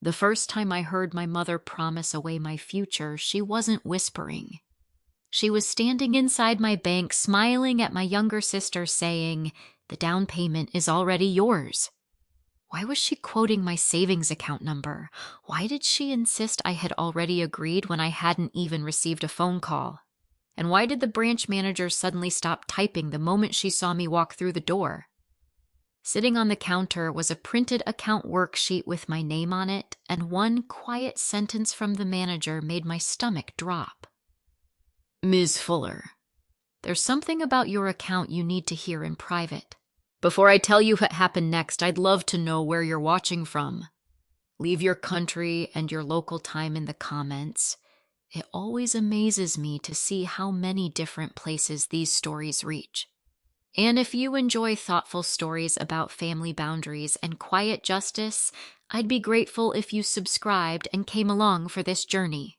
The first time I heard my mother promise away my future, she wasn't whispering. She was standing inside my bank, smiling at my younger sister, saying, "The down payment is already yours." Why was she quoting my savings account number? Why did she insist I had already agreed when I hadn't even received a phone call? And why did the branch manager suddenly stop typing the moment she saw me walk through the door? Sitting on the counter was a printed account worksheet with my name on it, and one quiet sentence from the manager made my stomach drop. "Ms. Fuller, there's something about your account you need to hear in private. Before I tell you what happened next, I'd love to know where you're watching from. Leave your country and your local time in the comments. It always amazes me to see how many different places these stories reach. And if you enjoy thoughtful stories about family boundaries and quiet justice, I'd be grateful if you subscribed and came along for this journey."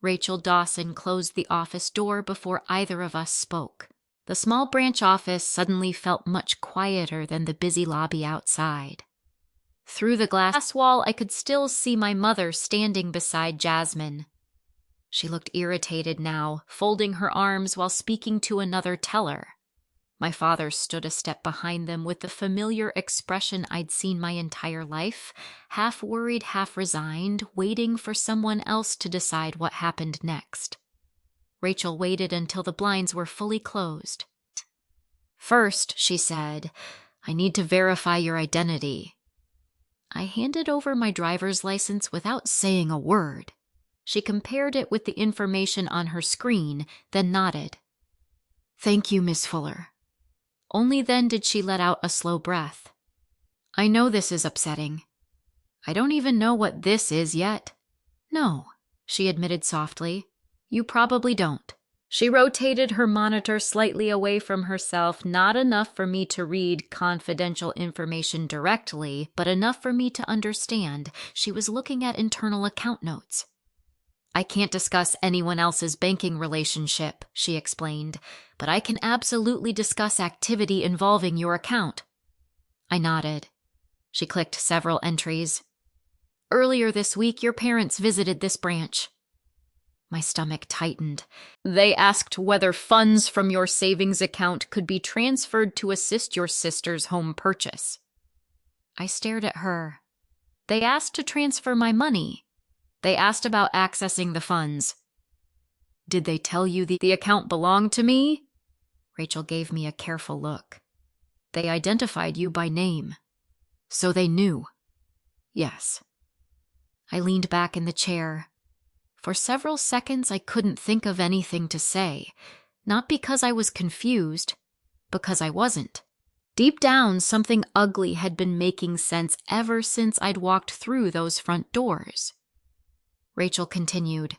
Rachel Dawson closed the office door before either of us spoke. The small branch office suddenly felt much quieter than the busy lobby outside. Through the glass wall, I could still see my mother standing beside Jasmine. She looked irritated now, folding her arms while speaking to another teller. My father stood a step behind them with the familiar expression I'd seen my entire life, half worried, half resigned, waiting for someone else to decide what happened next. Rachel waited until the blinds were fully closed. "First," she said, "I need to verify your identity." I handed over my driver's license without saying a word. She compared it with the information on her screen, then nodded. "Thank you, Miss Fuller." Only then did she let out a slow breath. "I know this is upsetting. I don't even know what this is yet." "No," she admitted softly. "You probably don't." She rotated her monitor slightly away from herself, not enough for me to read confidential information directly, but enough for me to understand. She was looking at internal account notes. "I can't discuss anyone else's banking relationship," she explained, "but I can absolutely discuss activity involving your account." I nodded. She clicked several entries. "Earlier this week, your parents visited this branch." My stomach tightened. "They asked whether funds from your savings account could be transferred to assist your sister's home purchase." I stared at her. "They asked to transfer my money. They asked about accessing the funds." "Did they tell you the account belonged to me?" Rachel gave me a careful look. "They identified you by name. So they knew." "Yes." I leaned back in the chair. For several seconds, I couldn't think of anything to say, not because I was confused, because I wasn't. Deep down, something ugly had been making sense ever since I'd walked through those front doors. Rachel continued,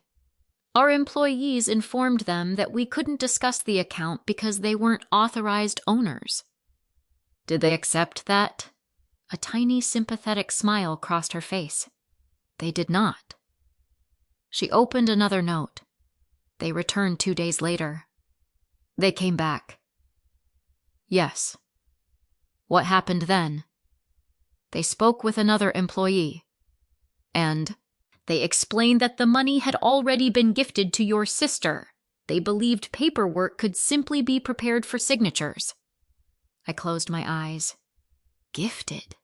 "Our employees informed them that we couldn't discuss the account because they weren't authorized owners." "Did they accept that?" A tiny sympathetic smile crossed her face. "They did not." She opened another note. "They returned 2 days later." "They came back." "Yes." "What happened then?" "They spoke with another employee." "And?" "They explained that the money had already been gifted to your sister. They believed paperwork could simply be prepared for signatures." I closed my eyes. Gifted.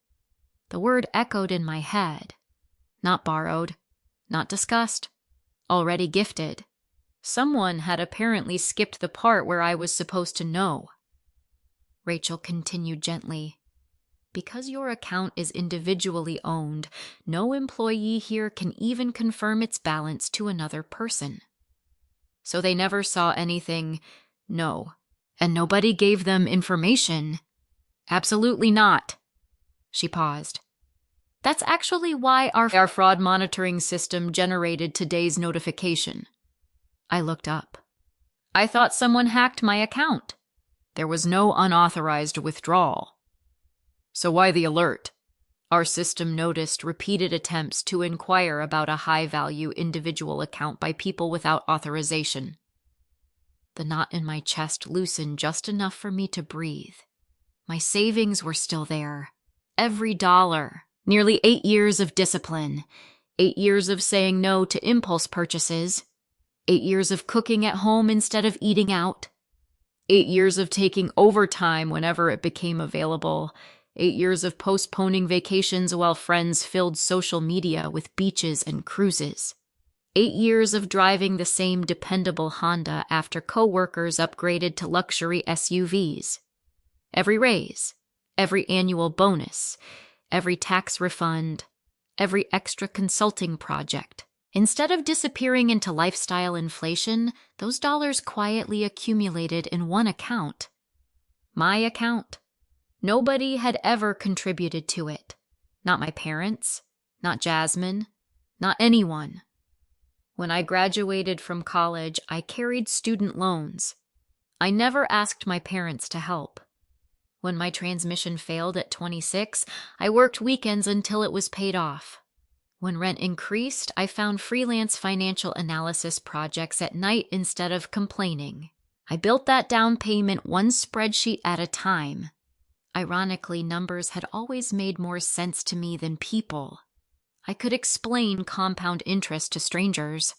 The word echoed in my head. Not borrowed. Not discussed. Already gifted. Someone had apparently skipped the part where I was supposed to know. Rachel continued gently. "Because your account is individually owned, no employee here can even confirm its balance to another person. So they never saw anything?" "No." "And nobody gave them information?" "Absolutely not." She paused. "That's actually why our fraud monitoring system generated today's notification." I looked up. "I thought someone hacked my account." "There was no unauthorized withdrawal." "So why the alert?" "Our system noticed repeated attempts to inquire about a high-value individual account by people without authorization." The knot in my chest loosened just enough for me to breathe. My savings were still there. Every dollar. Nearly 8 years of discipline, 8 years of saying no to impulse purchases, 8 years of cooking at home instead of eating out, 8 years of taking overtime whenever it became available, 8 years of postponing vacations while friends filled social media with beaches and cruises, 8 years of driving the same dependable Honda after coworkers upgraded to luxury SUVs. Every raise, every annual bonus, every tax refund, every extra consulting project. Instead of disappearing into lifestyle inflation, those dollars quietly accumulated in one account. My account. Nobody had ever contributed to it. Not my parents, not Jasmine, not anyone. When I graduated from college, I carried student loans. I never asked my parents to help. When my transmission failed at 26, I worked weekends until it was paid off. When rent increased, I found freelance financial analysis projects at night instead of complaining. I built that down payment one spreadsheet at a time. Ironically, numbers had always made more sense to me than people. I could explain compound interest to strangers.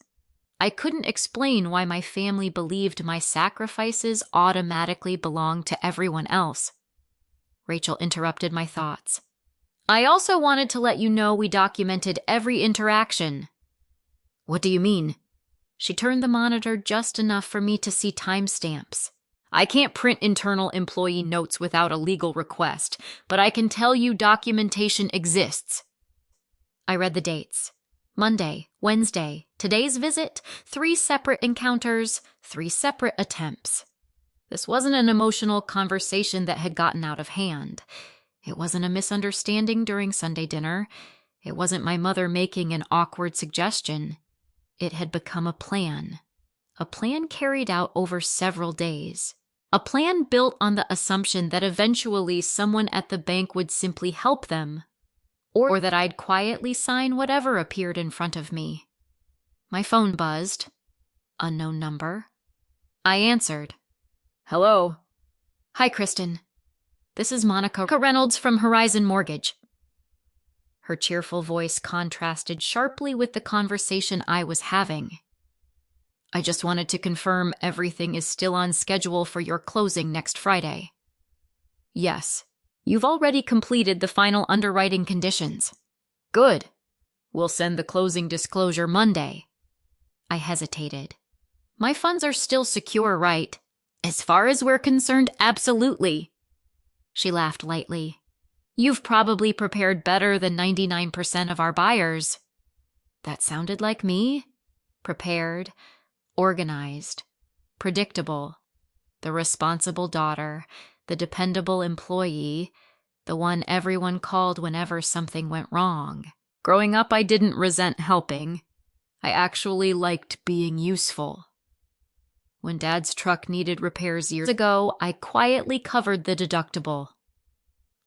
I couldn't explain why my family believed my sacrifices automatically belonged to everyone else. Rachel interrupted my thoughts. I also wanted to let you know we documented every interaction. What do you mean? She turned the monitor just enough for me to see timestamps. I can't print internal employee notes without a legal request, but I can tell you documentation exists. I read the dates. Monday, Wednesday, today's visit, 3 separate encounters, 3 separate attempts. This wasn't an emotional conversation that had gotten out of hand. It wasn't a misunderstanding during Sunday dinner. It wasn't my mother making an awkward suggestion. It had become a plan carried out over several days. A plan built on the assumption that eventually someone at the bank would simply help them, or that I'd quietly sign whatever appeared in front of me. My phone buzzed. Unknown number. I answered. Hello. Hi, Kristen. This is Monica Reynolds from Horizon Mortgage. Her cheerful voice contrasted sharply with the conversation I was having. I just wanted to confirm everything is still on schedule for your closing next Friday. Yes. You've already completed the final underwriting conditions. Good. We'll send the closing disclosure Monday. I hesitated. My funds are still secure, right? As far as we're concerned, absolutely. She laughed lightly. You've probably prepared better than 99% of our buyers. That sounded like me. Prepared, organized, predictable, the responsible daughter, the dependable employee, the one everyone called whenever something went wrong. Growing up, I didn't resent helping. I actually liked being useful. When Dad's truck needed repairs years ago, I quietly covered the deductible.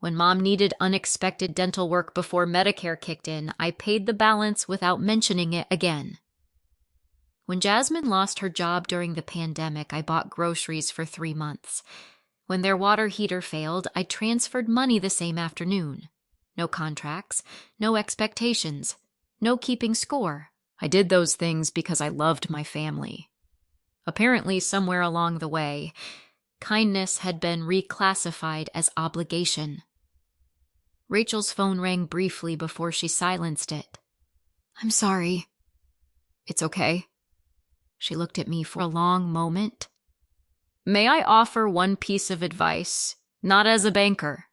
When Mom needed unexpected dental work before Medicare kicked in, I paid the balance without mentioning it again. When Jasmine lost her job during the pandemic, I bought groceries for 3 months. When their water heater failed, I transferred money the same afternoon. No contracts, no expectations, no keeping score. I did those things because I loved my family. Apparently, somewhere along the way, kindness had been reclassified as obligation. Rachel's phone rang briefly before she silenced it. I'm sorry. It's okay. She looked at me for a long moment. May I offer one piece of advice, not as a banker,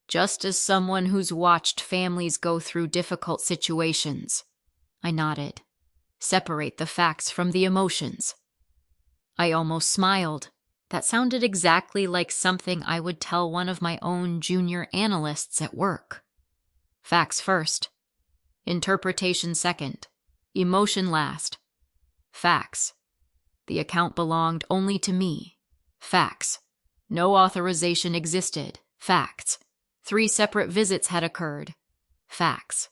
just as someone who's watched families go through difficult situations? I nodded. Separate the facts from the emotions. I almost smiled. That sounded exactly like something I would tell one of my own junior analysts at work. Facts first. Interpretation second. Emotion last. Facts. The account belonged only to me. Facts. No authorization existed. Facts. 3 separate visits had occurred. Facts.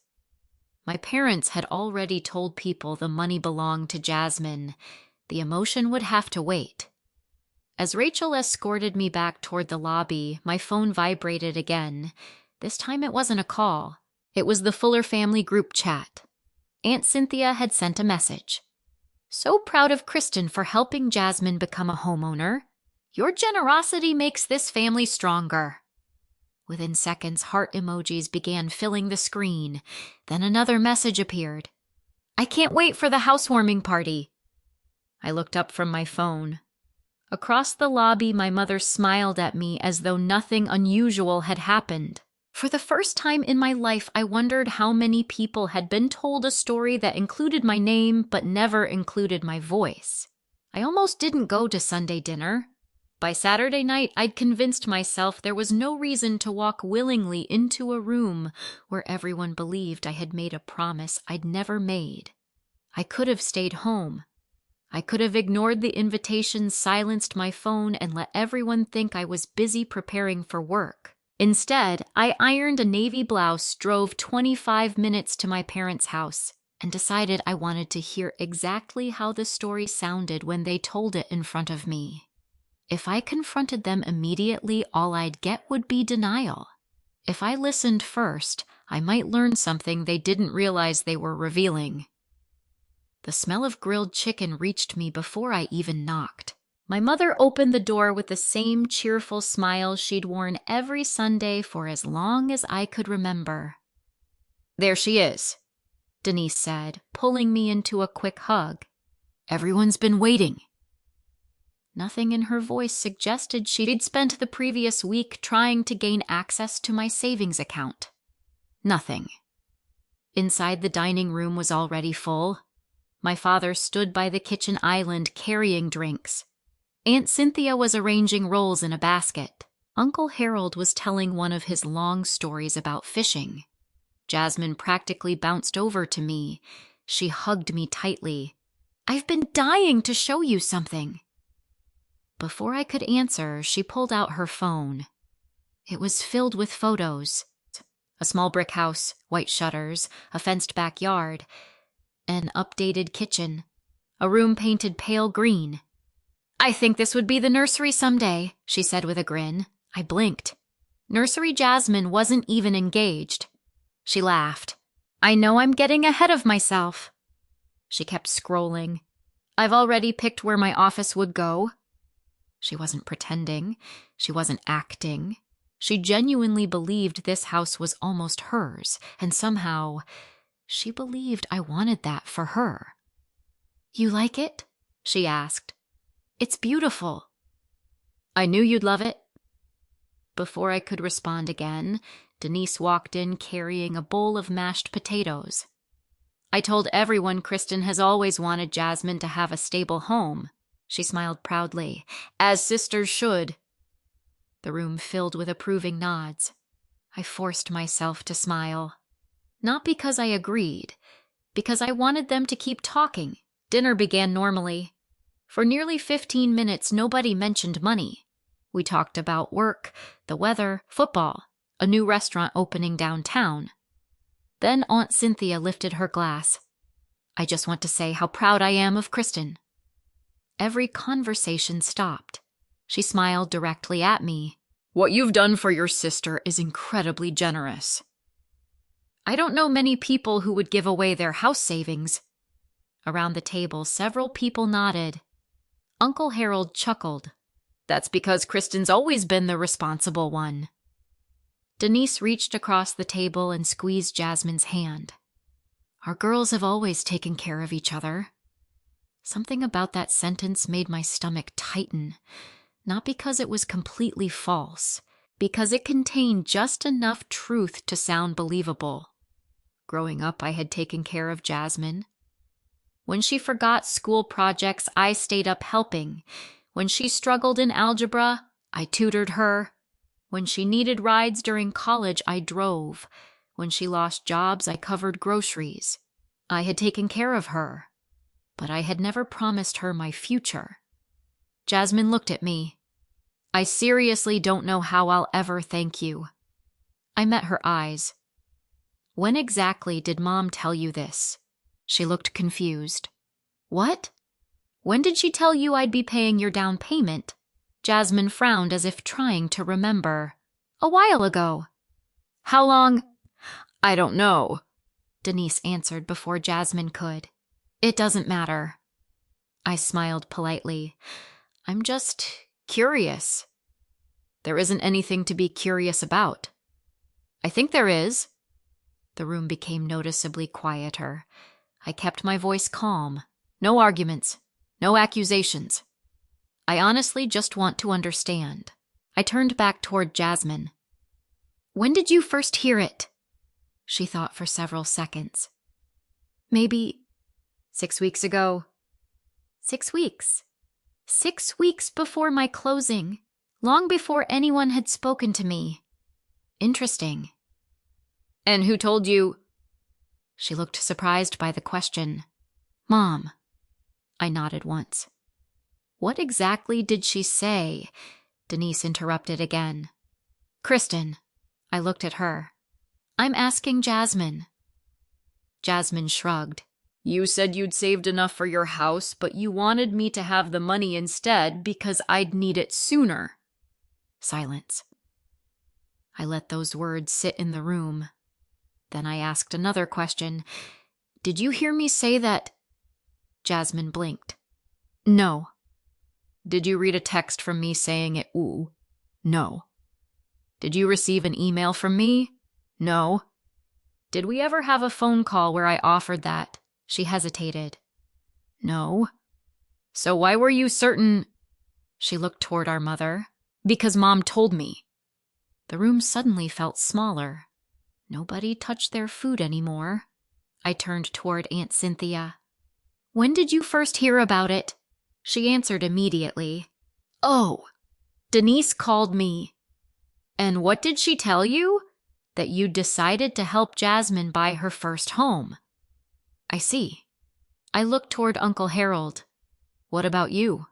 My parents had already told people the money belonged to Jasmine. The emotion would have to wait. As Rachel escorted me back toward the lobby, my phone vibrated again. This time it wasn't a call. It was the Fuller family group chat. Aunt Cynthia had sent a message. "So proud of Kristen for helping Jasmine become a homeowner. Your generosity makes this family stronger." Within seconds, heart emojis began filling the screen. Then another message appeared. "I can't wait for the housewarming party." I looked up from my phone. Across the lobby, my mother smiled at me as though nothing unusual had happened. For the first time in my life, I wondered how many people had been told a story that included my name but never included my voice. I almost didn't go to Sunday dinner. By Saturday night, I'd convinced myself there was no reason to walk willingly into a room where everyone believed I had made a promise I'd never made. I could have stayed home. I could have ignored the invitation, silenced my phone, and let everyone think I was busy preparing for work. Instead, I ironed a navy blouse, drove 25 minutes to my parents' house, and decided I wanted to hear exactly how the story sounded when they told it in front of me. If I confronted them immediately, all I'd get would be denial. If I listened first, I might learn something they didn't realize they were revealing. The smell of grilled chicken reached me before I even knocked. My mother opened the door with the same cheerful smile she'd worn every Sunday for as long as I could remember. "There she is," Denise said, pulling me into a quick hug. "Everyone's been waiting." Nothing in her voice suggested she'd spent the previous week trying to gain access to my savings account. Nothing. Inside, the dining room was already full. My father stood by the kitchen island carrying drinks. Aunt Cynthia was arranging rolls in a basket. Uncle Harold was telling one of his long stories about fishing. Jasmine practically bounced over to me. She hugged me tightly. "I've been dying to show you something." Before I could answer, she pulled out her phone. It was filled with photos. A small brick house, white shutters, a fenced backyard, an updated kitchen, a room painted pale green. "I think this would be the nursery someday," she said with a grin. I blinked. Nursery Jasmine wasn't even engaged. She laughed. "I know I'm getting ahead of myself." She kept scrolling. "I've already picked where my office would go." She wasn't pretending. She wasn't acting. She genuinely believed this house was almost hers, and somehow she believed I wanted that for her. "You like it?" she asked. "It's beautiful." "I knew you'd love it." Before I could respond again, Denise walked in carrying a bowl of mashed potatoes. "I told everyone Kristen has always wanted Jasmine to have a stable home." She smiled proudly. "As sisters should." The room filled with approving nods. I forced myself to smile. Not because I agreed, because I wanted them to keep talking. Dinner began normally. For nearly 15 minutes, nobody mentioned money. We talked about work, the weather, football, a new restaurant opening downtown. Then Aunt Cynthia lifted her glass. "I just want to say how proud I am of Kristen." Every conversation stopped. She smiled directly at me. "What you've done for your sister is incredibly generous." "I don't know many people who would give away their house savings." Around the table, several people nodded. Uncle Harold chuckled. "That's because Kristen's always been the responsible one." Denise reached across the table and squeezed Jasmine's hand. "Our girls have always taken care of each other." Something about that sentence made my stomach tighten, not because it was completely false, because it contained just enough truth to sound believable. Growing up, I had taken care of Jasmine. When she forgot school projects, I stayed up helping. When she struggled in algebra, I tutored her. When she needed rides during college, I drove. When she lost jobs, I covered groceries. I had taken care of her, but I had never promised her my future. Jasmine looked at me. "I seriously don't know how I'll ever thank you." I met her eyes. "When exactly did Mom tell you this?" She looked confused. "What? When did she tell you I'd be paying your down payment?" Jasmine frowned as if trying to remember. "A while ago." "How long?" I don't know, Denise answered before Jasmine could. It doesn't matter. I smiled politely. I'm just curious. There isn't anything to be curious about. I think there is. The room became noticeably quieter. I kept my voice calm. No arguments. No accusations. I honestly just want to understand. I turned back toward Jasmine. When did you first hear it? She thought for several seconds. Maybe 6 weeks ago. 6 weeks. 6 weeks before my closing. Long before anyone had spoken to me. Interesting. And who told you? She looked surprised by the question. Mom. I nodded once. What exactly did she say? Denise interrupted again. Kristen. I looked at her. I'm asking Jasmine. Jasmine shrugged. You said you'd saved enough for your house, but you wanted me to have the money instead because I'd need it sooner. Silence. I let those words sit in the room. Then I asked another question. Did you hear me say that? Jasmine blinked. No. Did you read a text from me saying it? Ooh. No. Did you receive an email from me? No. Did we ever have a phone call where I offered that? She hesitated. No. So why were you certain? She looked toward our mother. Because Mom told me. The room suddenly felt smaller. Nobody touched their food anymore. I turned toward Aunt Cynthia. When did you first hear about it? She answered immediately. Oh, Denise called me. And what did she tell you? That you decided to help Jasmine buy her first home. I see. I looked toward Uncle Harold. What about you?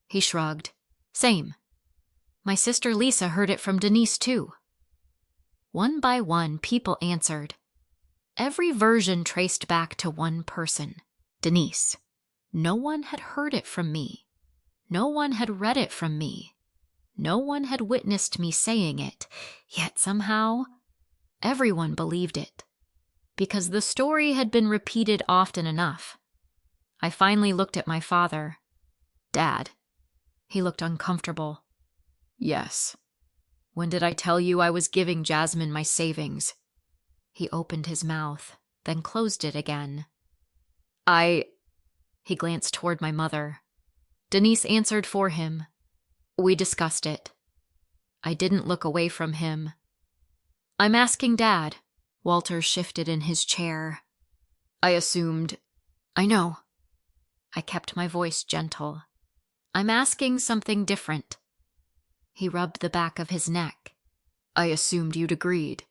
He shrugged. Same. My sister Lisa heard it from Denise too. One by one, people answered. Every version traced back to one person, Denise. No one had heard it from me. No one had read it from me. No one had witnessed me saying it, yet somehow, everyone believed it. Because the story had been repeated often enough. I finally looked at my father. Dad. He looked uncomfortable. Yes. When did I tell you I was giving Jasmine my savings? He opened his mouth, then closed it again. He glanced toward my mother. Denise answered for him. We discussed it. I didn't look away from him. I'm asking Dad. Walter shifted in his chair. I assumed. I know. I kept my voice gentle. I'm asking something different. He rubbed the back of his neck. I assumed you'd agreed.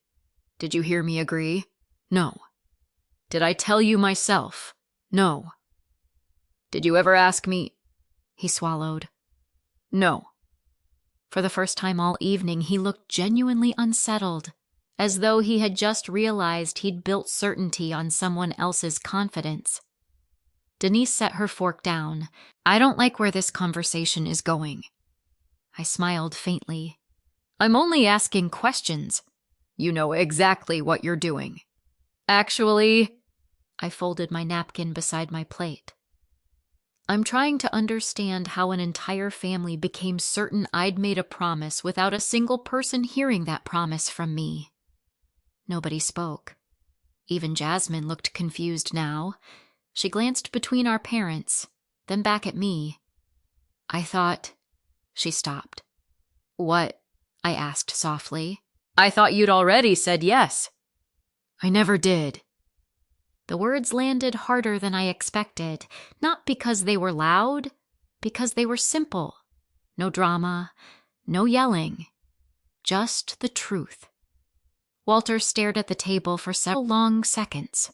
Did you hear me agree? No. Did I tell you myself? No. Did you ever ask me? He swallowed. No. For the first time all evening, he looked genuinely unsettled, as though he had just realized he'd built certainty on someone else's confidence. Denise set her fork down. I don't like where this conversation is going. I smiled faintly. I'm only asking questions. You know exactly what you're doing. Actually, I folded my napkin beside my plate. I'm trying to understand how an entire family became certain I'd made a promise without a single person hearing that promise from me. Nobody spoke. Even Jasmine looked confused now. She glanced between our parents, then back at me. I thought... She stopped. What? I asked softly. I thought you'd already said yes. I never did. The words landed harder than I expected, not because they were loud, because they were simple. No drama, no yelling, just the truth. Walter stared at the table for several long seconds.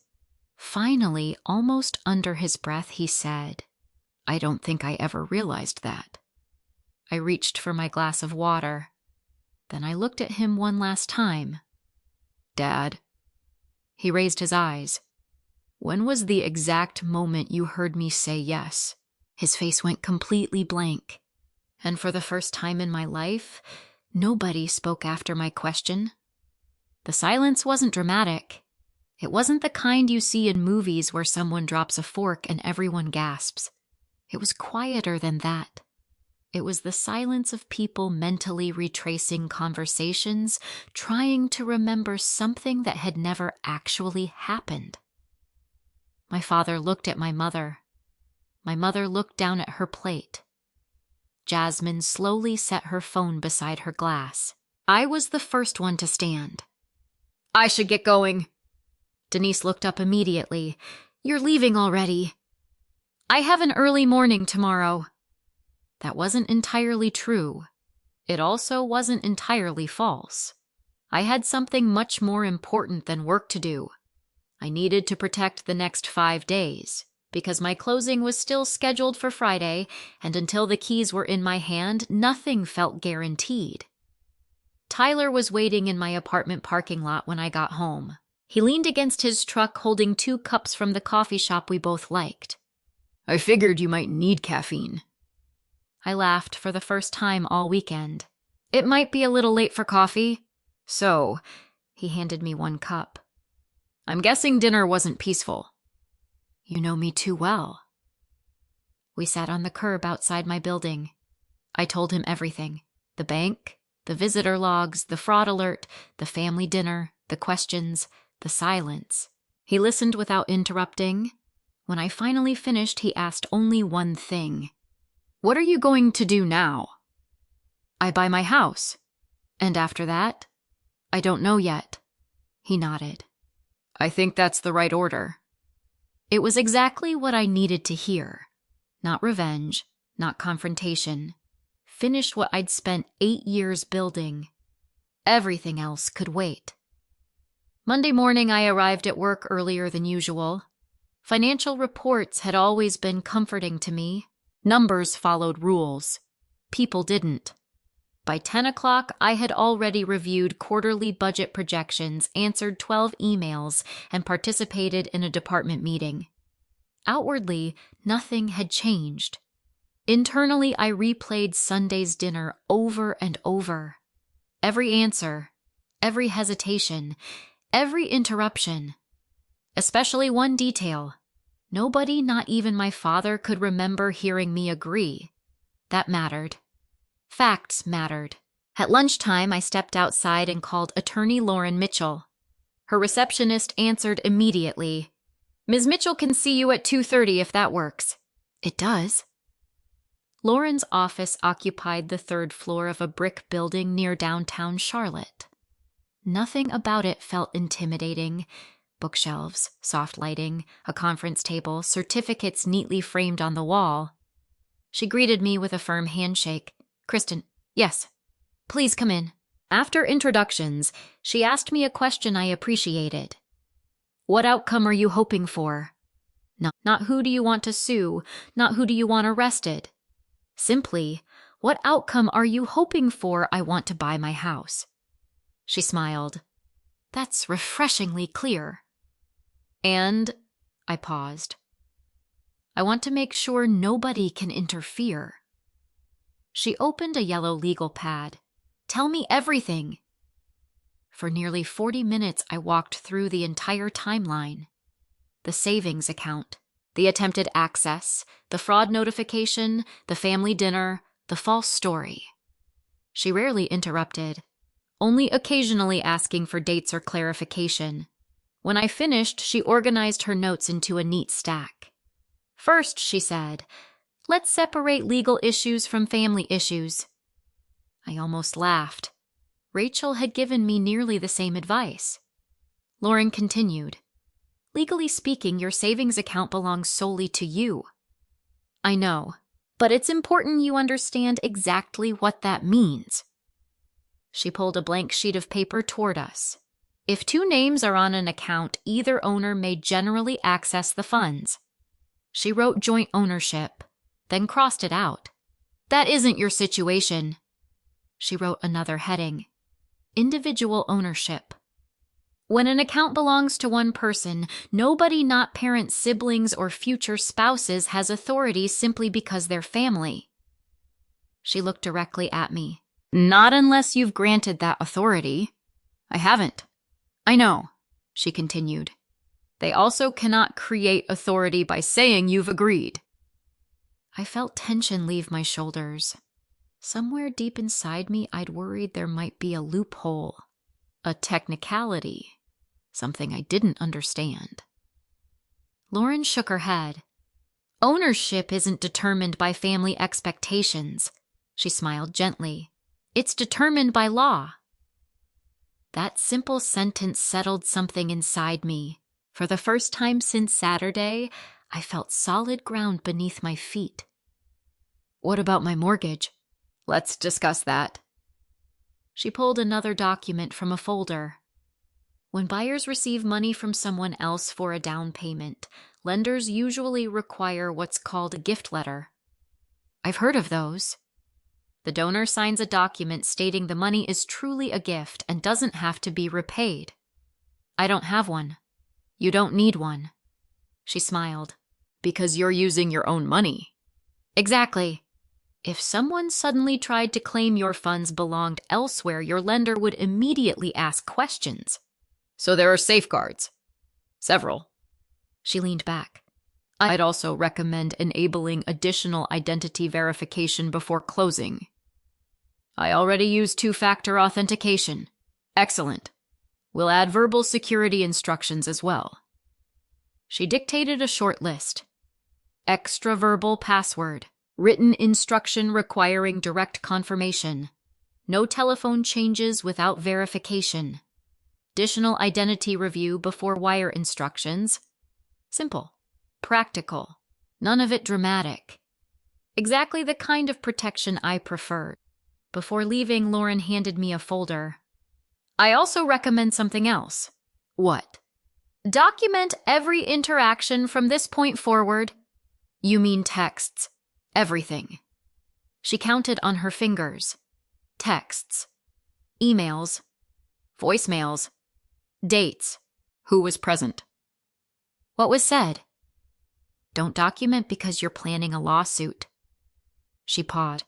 Finally, almost under his breath, he said, I don't think I ever realized that. I reached for my glass of water. Then I looked at him one last time. Dad. He raised his eyes. When was the exact moment you heard me say yes? His face went completely blank. And for the first time in my life, nobody spoke after my question. The silence wasn't dramatic. It wasn't the kind you see in movies where someone drops a fork and everyone gasps. It was quieter than that. It was the silence of people mentally retracing conversations, trying to remember something that had never actually happened. My father looked at my mother. My mother looked down at her plate. Jasmine slowly set her phone beside her glass. I was the first one to stand. "I should get going." Denise looked up immediately. "You're leaving already." "I have an early morning tomorrow." That wasn't entirely true. It also wasn't entirely false. I had something much more important than work to do. I needed to protect the next 5 days, because my closing was still scheduled for Friday, and until the keys were in my hand, nothing felt guaranteed. Tyler was waiting in my apartment parking lot when I got home. He leaned against his truck holding 2 cups from the coffee shop we both liked. "I figured you might need caffeine." I laughed for the first time all weekend. "It might be a little late for coffee." "So," he handed me 1 cup. "I'm guessing dinner wasn't peaceful." "You know me too well." We sat on the curb outside my building. I told him everything. The bank, the visitor logs, the fraud alert, the family dinner, the questions, the silence. He listened without interrupting. When I finally finished, he asked only one thing. "What are you going to do now?" "I buy my house. And after that? I don't know yet." He nodded. "I think that's the right order." It was exactly what I needed to hear. Not revenge, not confrontation. Finish what I'd spent 8 years building. Everything else could wait. Monday morning, I arrived at work earlier than usual. Financial reports had always been comforting to me. Numbers followed rules. People didn't. By 10 o'clock, I had already reviewed quarterly budget projections, answered 12 emails, and participated in a department meeting. Outwardly, nothing had changed. Internally, I replayed Sunday's dinner over and over. Every answer, every hesitation, every interruption. Especially one detail. Nobody, not even my father, could remember hearing me agree. That mattered. Facts mattered. At lunchtime, I stepped outside and called Attorney Lauren Mitchell. Her receptionist answered immediately. "Ms. Mitchell can see you at 2:30 if that works." "It does." Lauren's office occupied the 3rd floor of a brick building near downtown Charlotte. Nothing about it felt intimidating. Bookshelves, soft lighting, a conference table, certificates neatly framed on the wall. She greeted me with a firm handshake. "Kristen, yes, please come in." After introductions, she asked me a question I appreciated. "What outcome are you hoping for?" Not who do you want to sue, not who do you want arrested. Simply, what outcome are you hoping for? I want to buy my house. She smiled. "That's refreshingly clear." "And," I paused, "I want to make sure nobody can interfere." She opened a yellow legal pad. "Tell me everything." For nearly 40 minutes, I walked through the entire timeline. The savings account, the attempted access, the fraud notification, the family dinner, the false story. She rarely interrupted, only occasionally asking for dates or clarification. When I finished, she organized her notes into a neat stack. "First," she said, "let's separate legal issues from family issues." I almost laughed. Rachel had given me nearly the same advice. Lauren continued, "Legally speaking, your savings account belongs solely to you." "I know, but it's important you understand exactly what that means." She pulled a blank sheet of paper toward us. "If 2 names are on an account, either owner may generally access the funds." She wrote joint ownership, then crossed it out. "That isn't your situation." She wrote another heading, individual ownership. "When an account belongs to one person, nobody not parents, siblings, or future spouses has authority simply because they're family." She looked directly at me. "Not unless you've granted that authority." "I haven't." "I know," she continued. They also cannot create authority by saying you've agreed. I felt tension leave my shoulders. Somewhere deep inside me, I'd worried there might be a loophole, a technicality, something I didn't understand. Lauren shook her head. Ownership isn't determined by family expectations, she smiled gently. It's determined by law. That simple sentence settled something inside me. For the first time since Saturday, I felt solid ground beneath my feet. What about my mortgage? Let's discuss that. She pulled another document from a folder. When buyers receive money from someone else for a down payment, lenders usually require what's called a gift letter. I've heard of those. The donor signs a document stating the money is truly a gift and doesn't have to be repaid. I don't have one. You don't need one. She smiled. Because you're using your own money. Exactly. If someone suddenly tried to claim your funds belonged elsewhere, your lender would immediately ask questions. So there are safeguards. Several. She leaned back. I'd also recommend enabling additional identity verification before closing. I already use two-factor authentication. Excellent. We'll add verbal security instructions as well. She dictated a short list. Extra-verbal password. Written instruction requiring direct confirmation. No telephone changes without verification. Additional identity review before wire instructions. Simple. Practical. None of it dramatic. Exactly the kind of protection I preferred. Before leaving, Lauren handed me a folder. I also recommend something else. What? Document every interaction from this point forward. You mean texts. Everything. She counted on her fingers. Texts. Emails. Voicemails. Dates. Who was present? What was said? Don't document because you're planning a lawsuit. She pawed.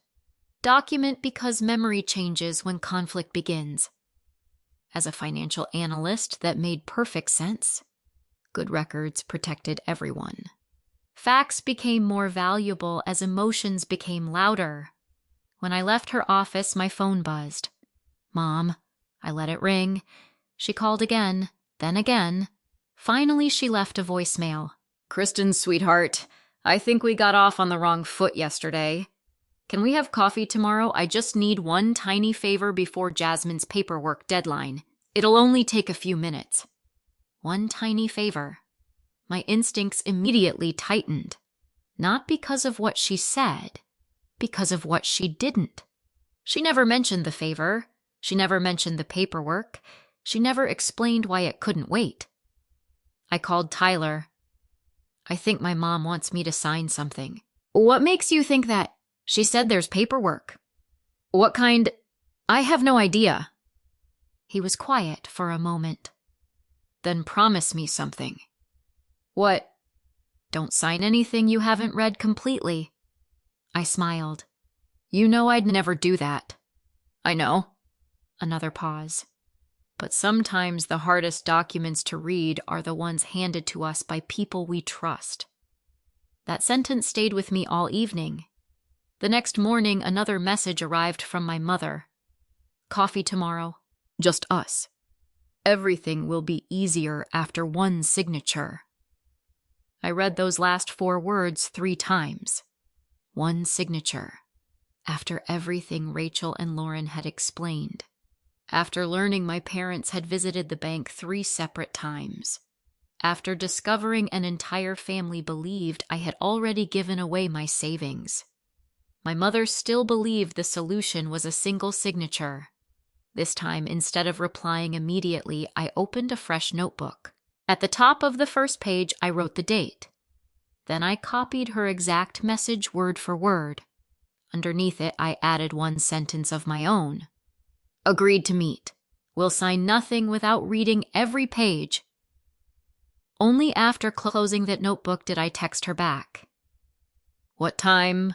Document because memory changes when conflict begins. As a financial analyst, that made perfect sense. Good records protected everyone. Facts became more valuable as emotions became louder. When I left her office, my phone buzzed. Mom. I let it ring. She called again, then again. Finally, she left a voicemail. Kristen, sweetheart, I think we got off on the wrong foot yesterday. Can we have coffee tomorrow? I just need one tiny favor before Jasmine's paperwork deadline. It'll only take a few minutes. One tiny favor. My instincts immediately tightened. Not because of what she said, because of what she didn't. She never mentioned the favor. She never mentioned the paperwork. She never explained why it couldn't wait. I called Tyler. I think my mom wants me to sign something. What makes you think that? She said there's paperwork. What kind? I have no idea. He was quiet for a moment. Then promise me something. What? Don't sign anything you haven't read completely. I smiled. You know I'd never do that. I know. Another pause. But sometimes the hardest documents to read are the ones handed to us by people we trust. That sentence stayed with me all evening. The next morning, another message arrived from my mother. Coffee tomorrow. Just us. Everything will be easier after one signature. I read those last 4 words 3 times. One signature. After everything Rachel and Lauren had explained. After learning my parents had visited the bank 3 separate times. After discovering an entire family believed I had already given away my savings. My mother still believed the solution was a single signature. This time, instead of replying immediately, I opened a fresh notebook. At the top of the first page, I wrote the date. Then I copied her exact message word for word. Underneath it, I added one sentence of my own. Agreed to meet. Will sign nothing without reading every page. Only after closing that notebook did I text her back. What time?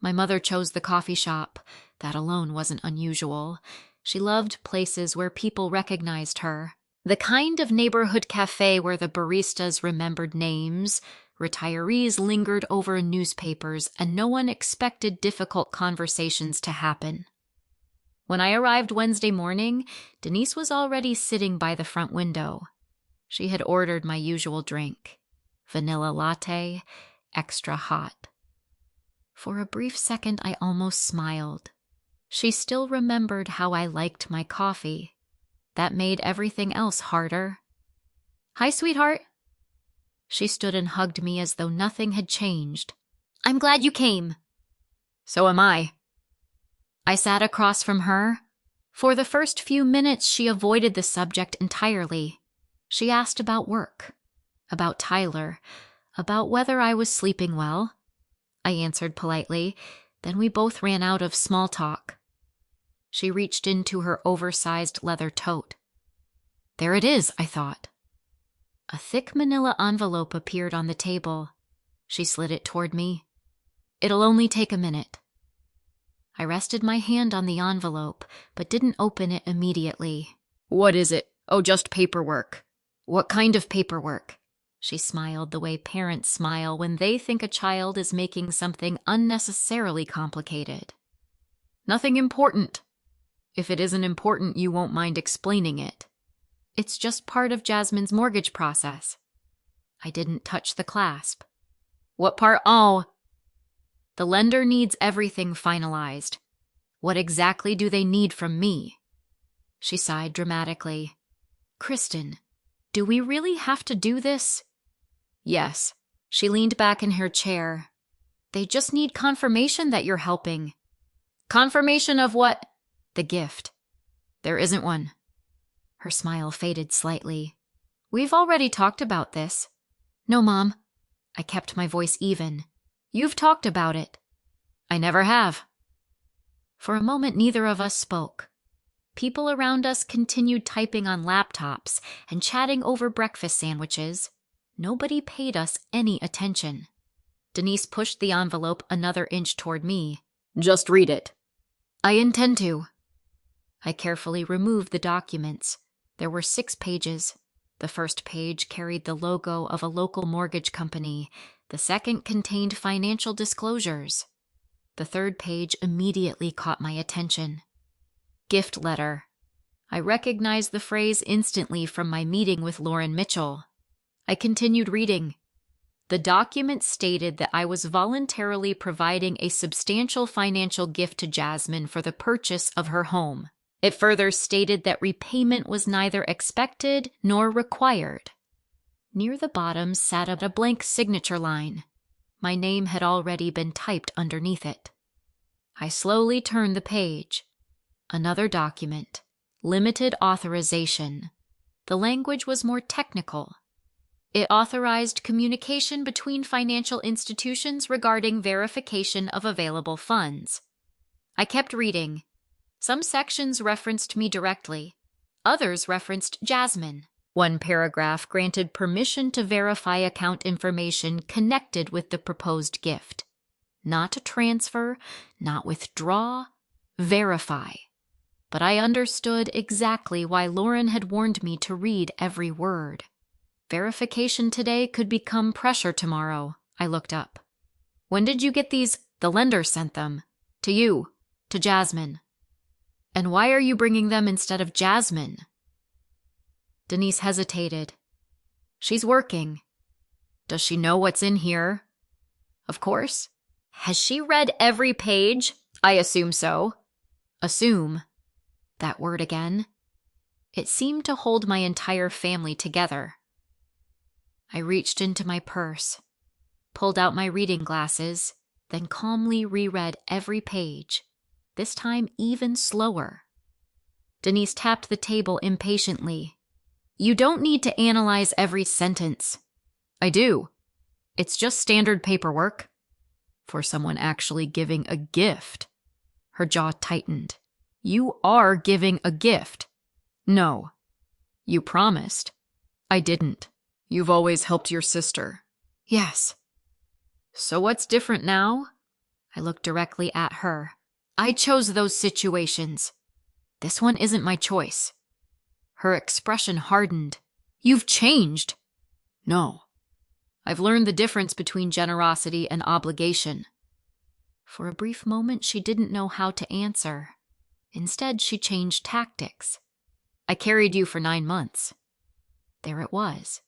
My mother chose the coffee shop. That alone wasn't unusual. She loved places where people recognized her. The kind of neighborhood cafe where the baristas remembered names, retirees lingered over newspapers, and no one expected difficult conversations to happen. When I arrived Wednesday morning, Denise was already sitting by the front window. She had ordered my usual drink, vanilla latte, extra hot. For a brief second, I almost smiled. She still remembered how I liked my coffee. That made everything else harder. "Hi, sweetheart." She stood and hugged me as though nothing had changed. "I'm glad you came." "So am I." I sat across from her. For the first few minutes, she avoided the subject entirely. She asked about work, about Tyler, about whether I was sleeping well. I answered politely. Then we both ran out of small talk. She reached into her oversized leather tote. There it is, I thought. A thick manila envelope appeared on the table. She slid it toward me. "It'll only take a minute." I rested my hand on the envelope, but didn't open it immediately. "What is it?" "Oh, just paperwork." "What kind of paperwork?" She smiled the way parents smile when they think a child is making something unnecessarily complicated. "Nothing important. If it isn't important, you won't mind explaining it. It's just part of Jasmine's mortgage process." I didn't touch the clasp. "What part?" "Oh, the lender needs everything finalized. What exactly do they need from me?" She sighed dramatically. "Kristen, do we really have to do this?" "Yes." She leaned back in her chair. "They just need confirmation that you're helping." "Confirmation of what?" "The gift." "There isn't one." Her smile faded slightly. "We've already talked about this." "No, Mom." I kept my voice even. "You've talked about it." "I never have." For a moment, neither of us spoke. People around us continued typing on laptops and chatting over breakfast sandwiches. Nobody paid us any attention. Denise pushed the envelope another inch toward me. "Just read it." "I intend to." I carefully removed the documents. There were 6 pages. The first page carried the logo of a local mortgage company. The second contained financial disclosures. The third page immediately caught my attention. Gift letter. I recognized the phrase instantly from my meeting with Lauren Mitchell. I continued reading. The document stated that I was voluntarily providing a substantial financial gift to Jasmine for the purchase of her home. It further stated that repayment was neither expected nor required. Near the bottom sat a blank signature line. My name had already been typed underneath it. I slowly turned the page. Another document. Limited authorization. The language was more technical. It authorized communication between financial institutions regarding verification of available funds. I kept reading. Some sections referenced me directly. Others referenced Jasmine. One paragraph granted permission to verify account information connected with the proposed gift. Not to transfer, not withdraw, verify. But I understood exactly why Lauren had warned me to read every word. Verification today could become pressure tomorrow. I looked up. "When did you get these?" "The lender sent them. To you. To Jasmine." "And why are you bringing them instead of Jasmine?" Denise hesitated. "She's working." "Does she know what's in here?" "Of course." "Has she read every page?" "I assume so." Assume. That word again. It seemed to hold my entire family together. I reached into my purse, pulled out my reading glasses, then calmly reread every page, this time even slower. Denise tapped the table impatiently. "You don't need to analyze every sentence." "I do. It's just standard paperwork." "For someone actually giving a gift." Her jaw tightened. "You are giving a gift." "No." "You promised." "I didn't." "You've always helped your sister." "Yes." "So what's different now?" I looked directly at her. "I chose those situations. This one isn't my choice." Her expression hardened. "You've changed." "No. I've learned the difference between generosity and obligation." For a brief moment, she didn't know how to answer. Instead, she changed tactics. "I carried you for 9 months. There it was.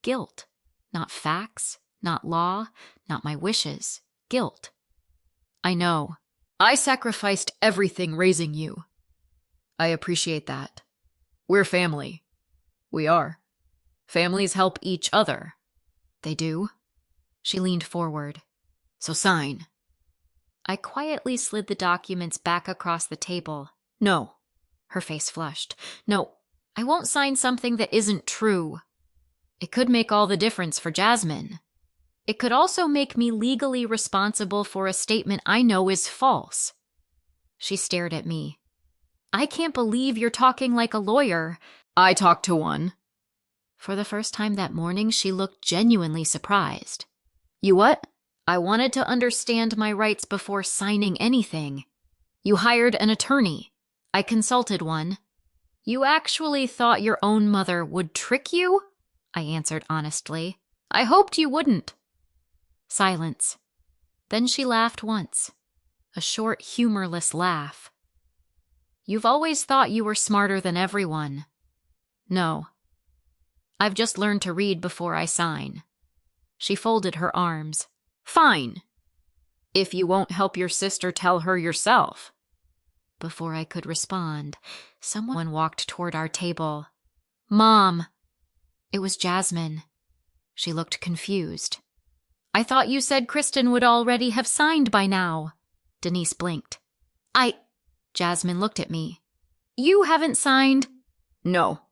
Guilt. Not facts, not law, not my wishes. Guilt. "I know. I sacrificed everything raising you." "I appreciate that. We're family." "We are. Families help each other." "They do." She leaned forward. "So sign." I quietly slid the documents back across the table. "No." Her face flushed. "No, I won't sign something that isn't true. It could make all the difference for Jasmine. It could also make me legally responsible for a statement I know is false." She stared at me. "I can't believe you're talking like a lawyer." "I talked to one." For the first time that morning, she looked genuinely surprised. "You what?" "I wanted to understand my rights before signing anything." "You hired an attorney." "I consulted one." "You actually thought your own mother would trick you?" I answered honestly. "I hoped you wouldn't." Silence. Then she laughed once. A short, humorless laugh. "You've always thought you were smarter than everyone." "No. I've just learned to read before I sign." She folded her arms. "Fine. If you won't help your sister tell her yourself." Before I could respond, someone walked toward our table. "Mom." It was Jasmine. She looked confused. "I thought you said Kristen would already have signed by now." Denise blinked. Jasmine looked at me. "You haven't signed?" "No."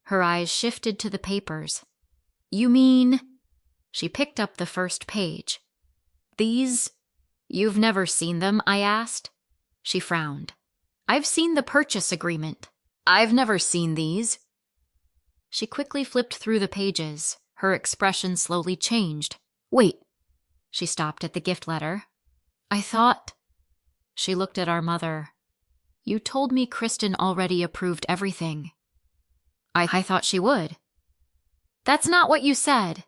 Her eyes shifted to the papers. "You mean—" She picked up the first page. "These? You've never seen them?" I asked. She frowned. "I've seen the purchase agreement. I've never seen these." She quickly flipped through the pages. Her expression slowly changed. "Wait." She stopped at the gift letter. "I thought—" She looked at our mother. "You told me Kristen already approved everything." I thought she would." "That's not what you said."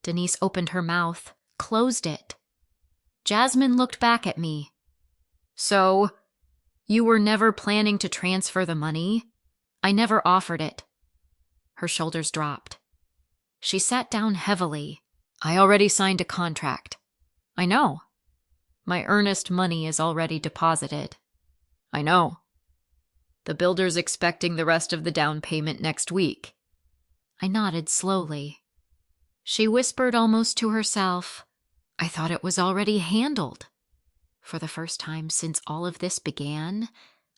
Denise opened her mouth, closed it. Jasmine looked back at me. "So, you were never planning to transfer the money?" "I never offered it." Her shoulders dropped. She sat down heavily. "I already signed a contract." "I know." "My earnest money is already deposited." "I know." "The builder's expecting the rest of the down payment next week." I nodded slowly. She whispered almost to herself, "I thought it was already handled." For the first time since all of this began,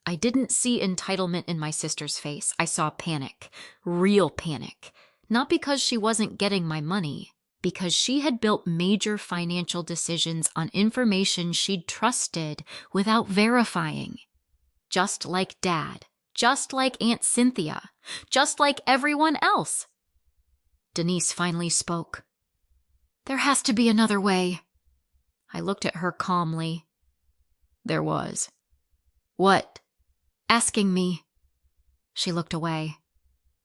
I didn't see entitlement in my sister's face. I saw panic, real panic. Not because she wasn't getting my money, because she had built major financial decisions on information she'd trusted without verifying. Just like Dad, just like Aunt Cynthia, just like everyone else. Denise finally spoke. "There has to be another way." I looked at her calmly. "There was." "What?" "Asking me." She looked away.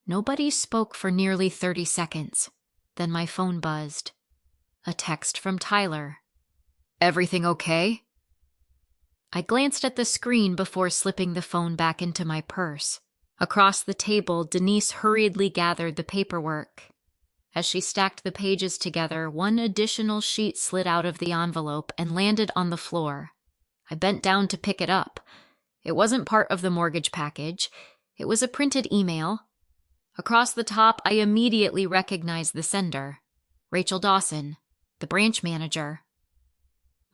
Nobody spoke for nearly 30 seconds. Then my phone buzzed. A text from Tyler. "Everything okay?" I glanced at the screen before slipping the phone back into my purse. Across the table, Denise hurriedly gathered the paperwork. As she stacked the pages together, one additional sheet slid out of the envelope and landed on the floor. I bent down to pick it up. It wasn't part of the mortgage package. It was a printed email. Across the top, I immediately recognized the sender. Rachel Dawson, the branch manager.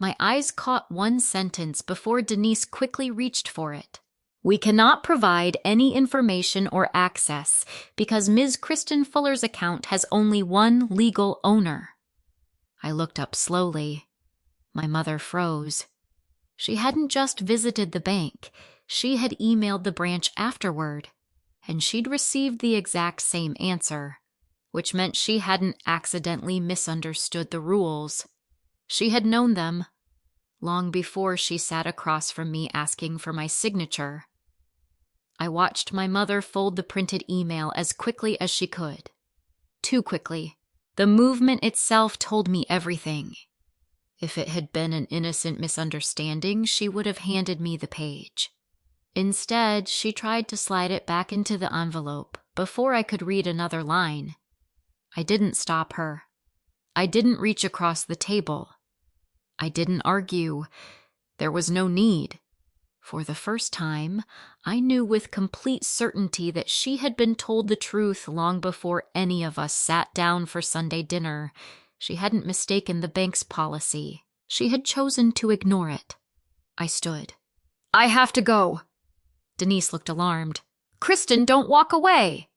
My eyes caught one sentence before Denise quickly reached for it. "We cannot provide any information or access because Ms. Kristen Fuller's account has only one legal owner." I looked up slowly. My mother froze. She hadn't just visited the bank. She had emailed the branch afterward, and she'd received the exact same answer, which meant she hadn't accidentally misunderstood the rules. She had known them long before she sat across from me asking for my signature. I watched my mother fold the printed email as quickly as she could. Too quickly. The movement itself told me everything. If it had been an innocent misunderstanding, she would have handed me the page. Instead, she tried to slide it back into the envelope before I could read another line. I didn't stop her. I didn't reach across the table. I didn't argue. There was no need. For the first time, I knew with complete certainty that she had been told the truth long before any of us sat down for Sunday dinner. She hadn't mistaken the bank's policy. She had chosen to ignore it. I stood. "I have to go." Denise looked alarmed. "Kristen, don't walk away."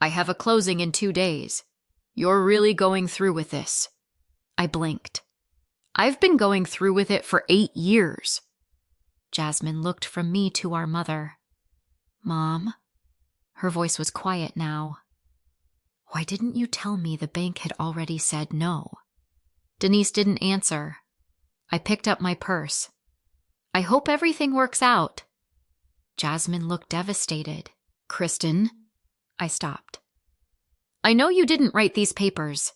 "I have a closing in 2 days. You're really going through with this?" I blinked. "I've been going through with it for 8 years. Jasmine looked from me to our mother. "Mom?" Her voice was quiet now. "Why didn't you tell me the bank had already said no?" Denise didn't answer. I picked up my purse. "I hope everything works out." Jasmine looked devastated. "Kristen?" I stopped. "I know you didn't write these papers."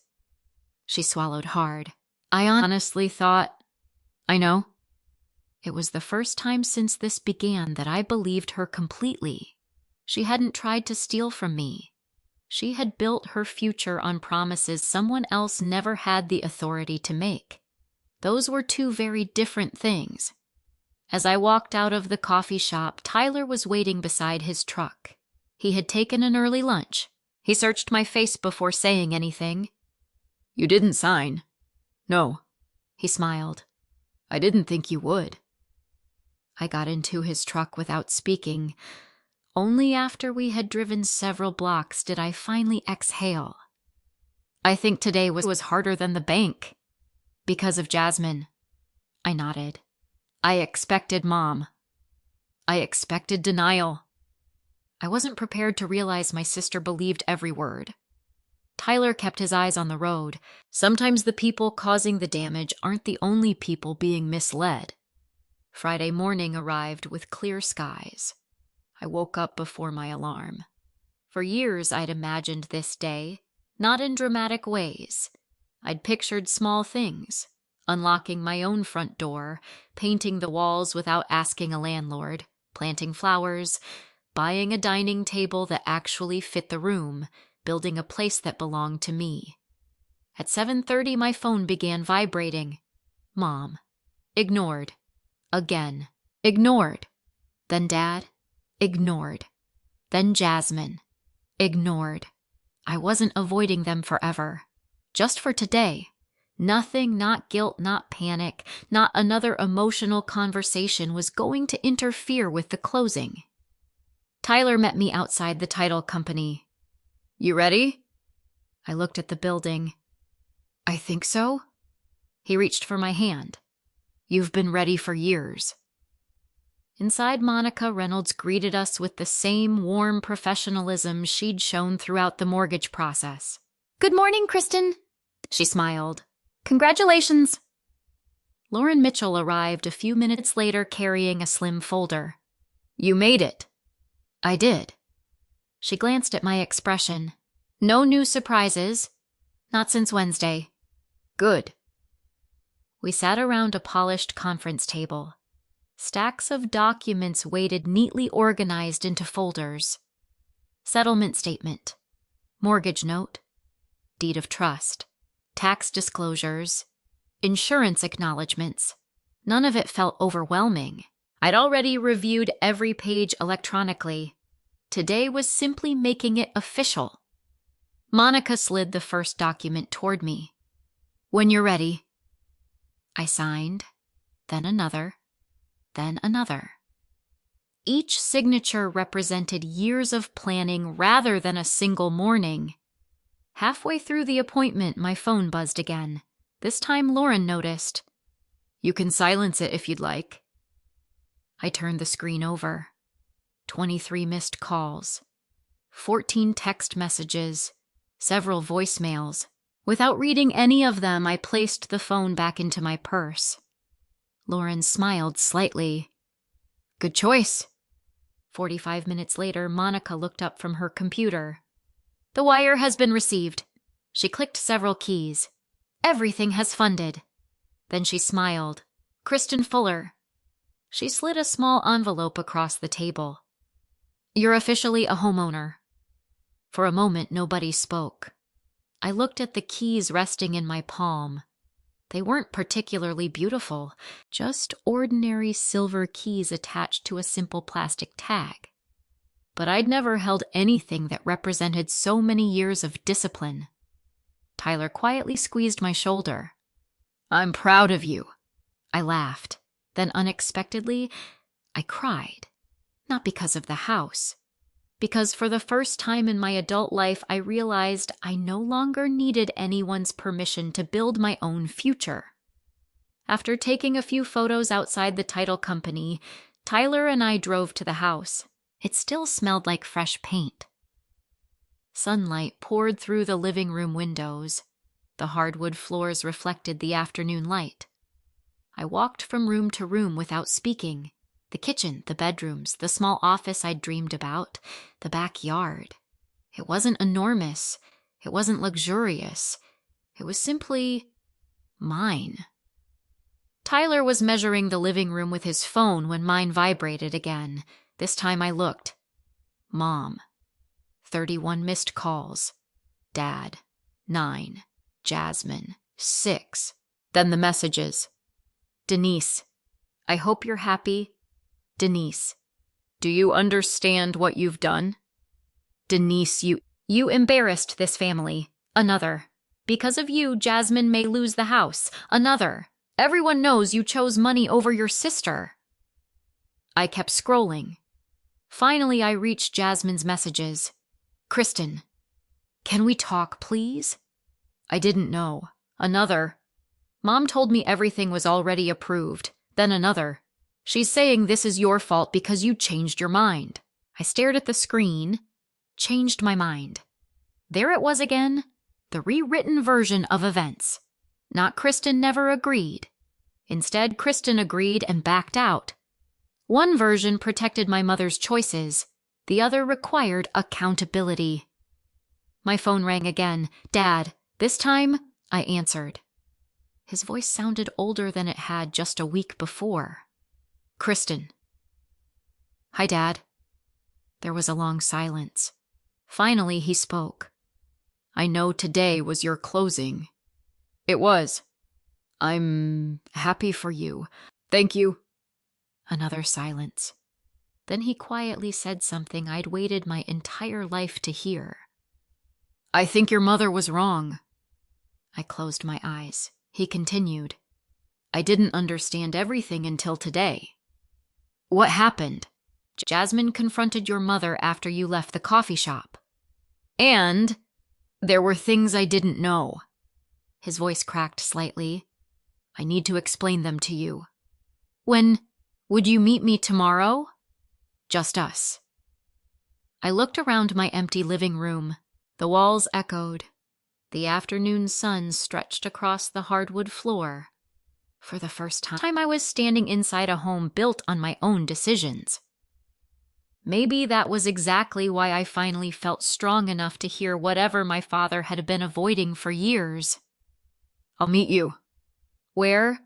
She swallowed hard. "I honestly thought—" "I know." It was the first time since this began that I believed her completely. She hadn't tried to steal from me. She had built her future on promises someone else never had the authority to make. Those were two very different things. As I walked out of the coffee shop, Tyler was waiting beside his truck. He had taken an early lunch. He searched my face before saying anything. "You didn't sign." "No." He smiled. "I didn't think you would." I got into his truck without speaking. Only after we had driven several blocks did I finally exhale. "I think today was harder than the bank." "Because of Jasmine." I nodded. "I expected Mom. I expected denial." I wasn't prepared to realize my sister believed every word. Tyler kept his eyes on the road. Sometimes the people causing the damage aren't the only people being misled. Friday morning arrived with clear skies. I woke up before my alarm. For years I'd imagined this day, not in dramatic ways. I'd pictured small things, unlocking my own front door, painting the walls without asking a landlord, planting flowers, buying a dining table that actually fit the room, building a place that belonged to me. At 7:30 my phone began vibrating. Mom. Ignored. Again. Ignored. Then Dad. Ignored. Then Jasmine. Ignored. I wasn't avoiding them forever. Just for today. Nothing, not guilt, not panic, not another emotional conversation was going to interfere with the closing. Tyler met me outside the title company. "You ready?" I looked at the building. "I think so." He reached for my hand. "You've been ready for years." Inside, Monica Reynolds greeted us with the same warm professionalism she'd shown throughout the mortgage process. "Good morning, Kristen," she smiled. "Congratulations." Lauren Mitchell arrived a few minutes later carrying a slim folder. "You made it." "I did." She glanced at my expression. "No new surprises. Not since Wednesday." "Good." We sat around a polished conference table. Stacks of documents waited neatly organized into folders. Settlement statement, mortgage note, deed of trust, tax disclosures, insurance acknowledgments. None of it felt overwhelming. I'd already reviewed every page electronically. Today was simply making it official. Monica slid the first document toward me. "When you're ready." I signed, then another, then another. Each signature represented years of planning rather than a single morning. Halfway through the appointment, my phone buzzed again. This time Lauren noticed. "You can silence it if you'd like." I turned the screen over. 23 missed calls, 14 text messages, several voicemails. Without reading any of them, I placed the phone back into my purse. Lauren smiled slightly. "Good choice." 45 minutes later, Monica looked up from her computer. "The wire has been received." She clicked several keys. "Everything has funded." Then she smiled. "Kristen Fuller." She slid a small envelope across the table. "You're officially a homeowner." For a moment, nobody spoke. I looked at the keys resting in my palm. They weren't particularly beautiful, just ordinary silver keys attached to a simple plastic tag. But I'd never held anything that represented so many years of discipline. Tyler quietly squeezed my shoulder. "I'm proud of you." I laughed. Then unexpectedly, I cried. Not because of the house. Because for the first time in my adult life, I realized I no longer needed anyone's permission to build my own future. After taking a few photos outside the title company, Tyler and I drove to the house. It still smelled like fresh paint. Sunlight poured through the living room windows. The hardwood floors reflected the afternoon light. I walked from room to room without speaking. The kitchen, the bedrooms, the small office I'd dreamed about, the backyard. It wasn't enormous. It wasn't luxurious. It was simply mine. Tyler was measuring the living room with his phone when mine vibrated again. This time I looked. Mom. 31 missed calls. Dad. 9. Jasmine. 6. Then the messages. Denise. I hope you're happy. Denise. Do you understand what you've done? Denise, you embarrassed this family. Another. Because of you, Jasmine may lose the house. Another. Everyone knows you chose money over your sister. I kept scrolling. Finally, I reached Jasmine's messages. Kristen. Can we talk, please? I didn't know. Another. Mom told me everything was already approved. Then another. She's saying this is your fault because you changed your mind. I stared at the screen, changed my mind. There it was again, the rewritten version of events. Not Kristen never agreed. Instead, Kristen agreed and backed out. One version protected my mother's choices. The other required accountability. My phone rang again. Dad. This time, I answered. His voice sounded older than it had just a week before. Kristen. Hi, Dad. There was a long silence. Finally, he spoke. I know today was your closing. It was. I'm happy for you. Thank you. Another silence. Then he quietly said something I'd waited my entire life to hear. I think your mother was wrong. I closed my eyes. He continued. I didn't understand everything until today. What happened? Jasmine confronted your mother after you left the coffee shop. And there were things I didn't know. His voice cracked slightly. I need to explain them to you. When would you meet me tomorrow? Just us. I looked around my empty living room. The walls echoed. The afternoon sun stretched across the hardwood floor. For the first time, I was standing inside a home built on my own decisions. Maybe that was exactly why I finally felt strong enough to hear whatever my father had been avoiding for years. I'll meet you. Where?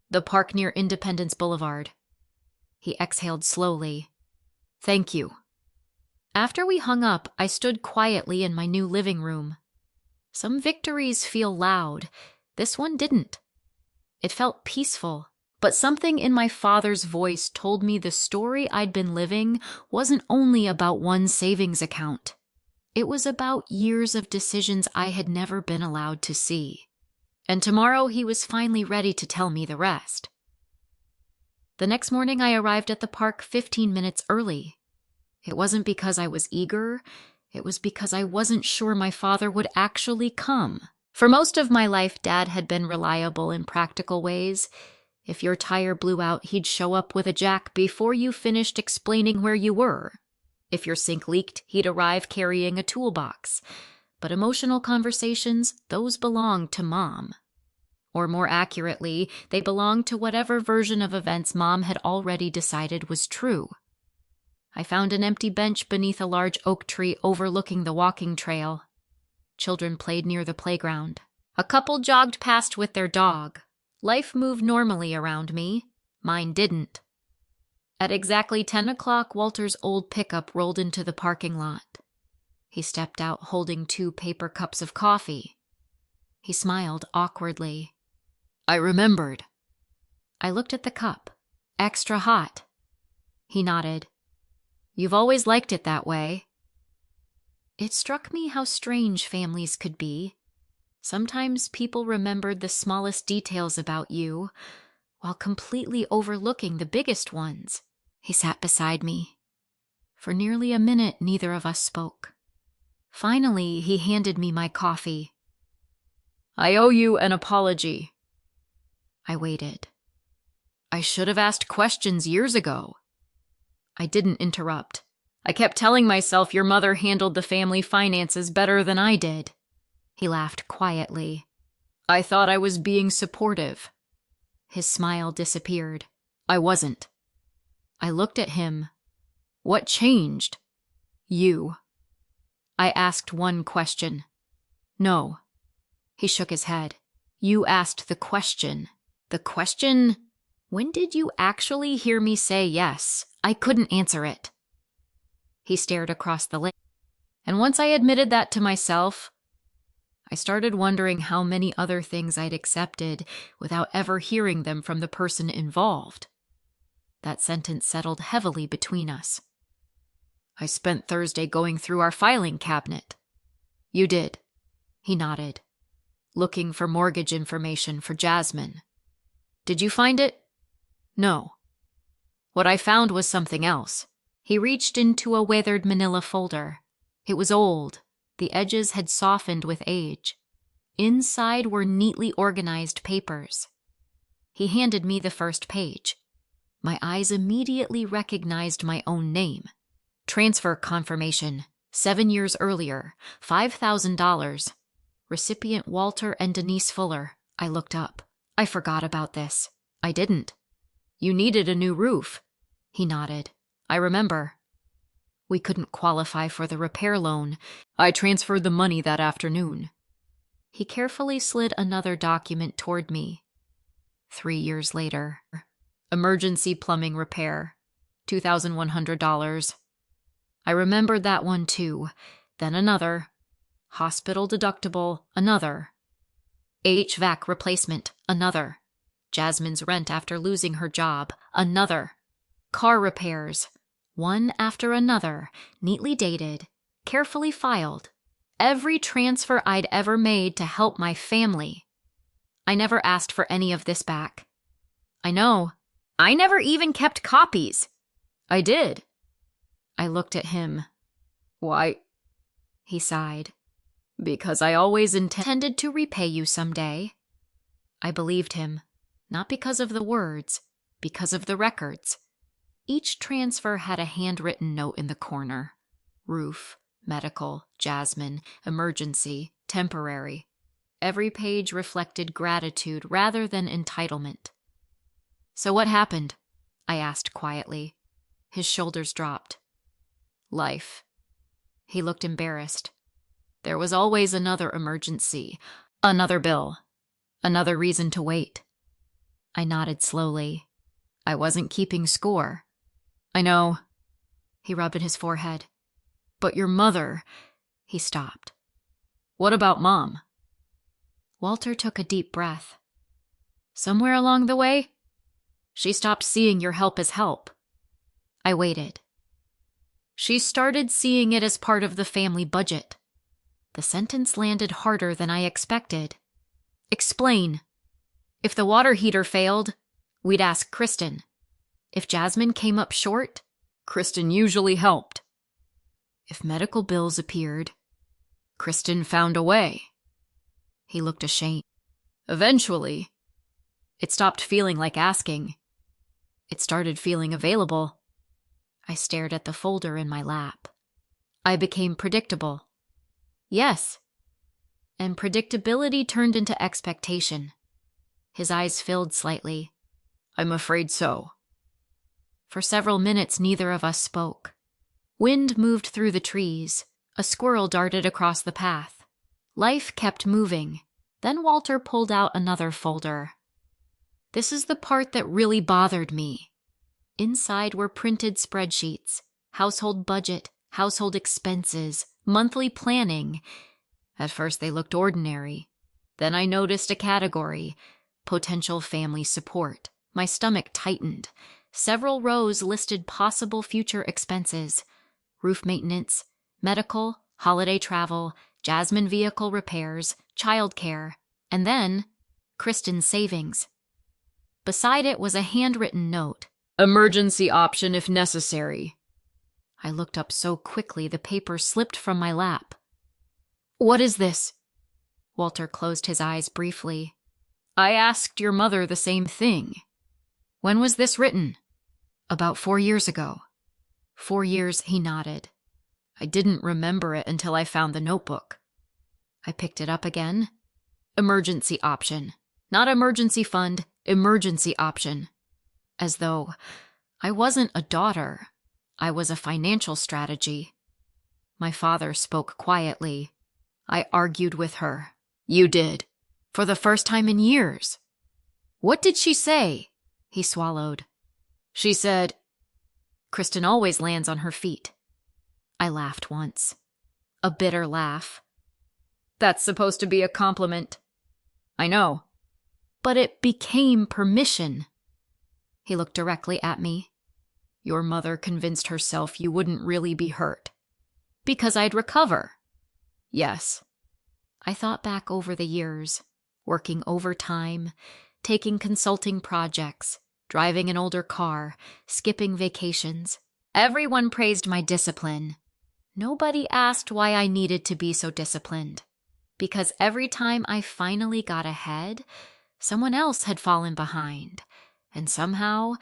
The park near Independence Boulevard. He exhaled slowly. Thank you. After we hung up, I stood quietly in my new living room. Some victories feel loud. This one didn't. It felt peaceful, but something in my father's voice told me the story I'd been living wasn't only about one savings account. It was about years of decisions I had never been allowed to see. And tomorrow he was finally ready to tell me the rest. The next morning I arrived at the park 15 minutes early. It wasn't because I was eager. It was because I wasn't sure my father would actually come. For most of my life, Dad had been reliable in practical ways. If your tire blew out, he'd show up with a jack before you finished explaining where you were. If your sink leaked, he'd arrive carrying a toolbox. But emotional conversations, those belonged to Mom. Or more accurately, they belonged to whatever version of events Mom had already decided was true. I found an empty bench beneath a large oak tree overlooking the walking trail. Children played near the playground. A couple jogged past with their dog. Life moved normally around me. Mine didn't. At exactly 10 o'clock, Walter's old pickup rolled into the parking lot. He stepped out holding 2 paper cups of coffee. He smiled awkwardly. "I remembered." I looked at the cup. "Extra hot." He nodded. "You've always liked it that way." It struck me how strange families could be. Sometimes people remembered the smallest details about you, while completely overlooking the biggest ones. He sat beside me. For nearly a minute, neither of us spoke. Finally, he handed me my coffee. "I owe you an apology." I waited. "I should have asked questions years ago." I didn't interrupt. "I kept telling myself your mother handled the family finances better than I did." He laughed quietly. "I thought I was being supportive." His smile disappeared. "I wasn't." I looked at him. "What changed?" "You." I asked one question. "No." He shook his head. "You asked the question." "The question? When did you actually hear me say yes? I couldn't answer it." He stared across the lake. And once I admitted that to myself, I started wondering how many other things I'd accepted without ever hearing them from the person involved. That sentence settled heavily between us. "I spent Thursday going through our filing cabinet." "You did." He nodded. "Looking for mortgage information for Jasmine." "Did you find it?" "No." "What I found was something else." He reached into a weathered manila folder. It was old. The edges had softened with age. Inside were neatly organized papers. He handed me the first page. My eyes immediately recognized my own name. Transfer confirmation, 7 years earlier, $5,000. Recipient Walter and Denise Fuller. I looked up. "I forgot about this." "I didn't." "You needed a new roof." He nodded. "I remember." "We couldn't qualify for the repair loan. I transferred the money that afternoon." He carefully slid another document toward me. 3 years later. Emergency plumbing repair, $2,100. I remembered that one too. Then another. Hospital deductible, another. HVAC replacement, another. Jasmine's rent after losing her job, another. Car repairs, one after another, neatly dated, carefully filed. Every transfer I'd ever made to help my family. I never asked for any of this back. I know. I never even kept copies. I did. I looked at him. "Why?" He sighed. "Because I always intended to repay you someday." I believed him, not because of the words, because of the records. Each transfer had a handwritten note in the corner. Roof, medical, Jasmine, emergency, temporary. Every page reflected gratitude rather than entitlement. "So what happened?" I asked quietly. His shoulders dropped. "Life." He looked embarrassed. "There was always another emergency, another bill, another reason to wait." I nodded slowly. "I wasn't keeping score." "I know." He rubbed at his forehead. "But your mother—" He stopped. "What about Mom?" Walter took a deep breath. "Somewhere along the way, she stopped seeing your help as help." I waited. "She started seeing it as part of the family budget." The sentence landed harder than I expected. "Explain." "If the water heater failed, we'd ask Kristen. If Jasmine came up short, Kristen usually helped. If medical bills appeared, Kristen found a way." He looked ashamed. "Eventually, it stopped feeling like asking. It started feeling available." I stared at the folder in my lap. "I became predictable." "Yes." And predictability turned into expectation. His eyes filled slightly. "I'm afraid so." For several minutes, neither of us spoke. Wind moved through the trees. A squirrel darted across the path. Life kept moving. Then Walter pulled out another folder. This is the part that really bothered me. Inside were printed spreadsheets, household budget, household expenses, monthly planning. At first they looked ordinary. Then I noticed a category, potential family support. My stomach tightened. Several rows listed possible future expenses: roof maintenance, medical, holiday travel, Jasmine vehicle repairs, childcare, and then Kristen's savings. Beside it was a handwritten note. Emergency option if necessary. I looked up so quickly the paper slipped from my lap. What is this? Walter closed his eyes briefly. I asked your mother the same thing. When was this written? About 4 years ago. 4 years, he nodded. I didn't remember it until I found the notebook. I picked it up again. Emergency option. Not emergency fund, emergency option. As though I wasn't a daughter. I was a financial strategy. My father spoke quietly. I argued with her. You did. For the first time in years. What did she say? He swallowed. She said, Kristen always lands on her feet. I laughed once. A bitter laugh. That's supposed to be a compliment. I know. But it became permission. He looked directly at me. Your mother convinced herself you wouldn't really be hurt. Because I'd recover. Yes. I thought back over the years, working overtime, taking consulting projects, driving an older car, skipping vacations. Everyone praised my discipline. Nobody asked why I needed to be so disciplined. Because every time I finally got ahead, someone else had fallen behind. And somehow,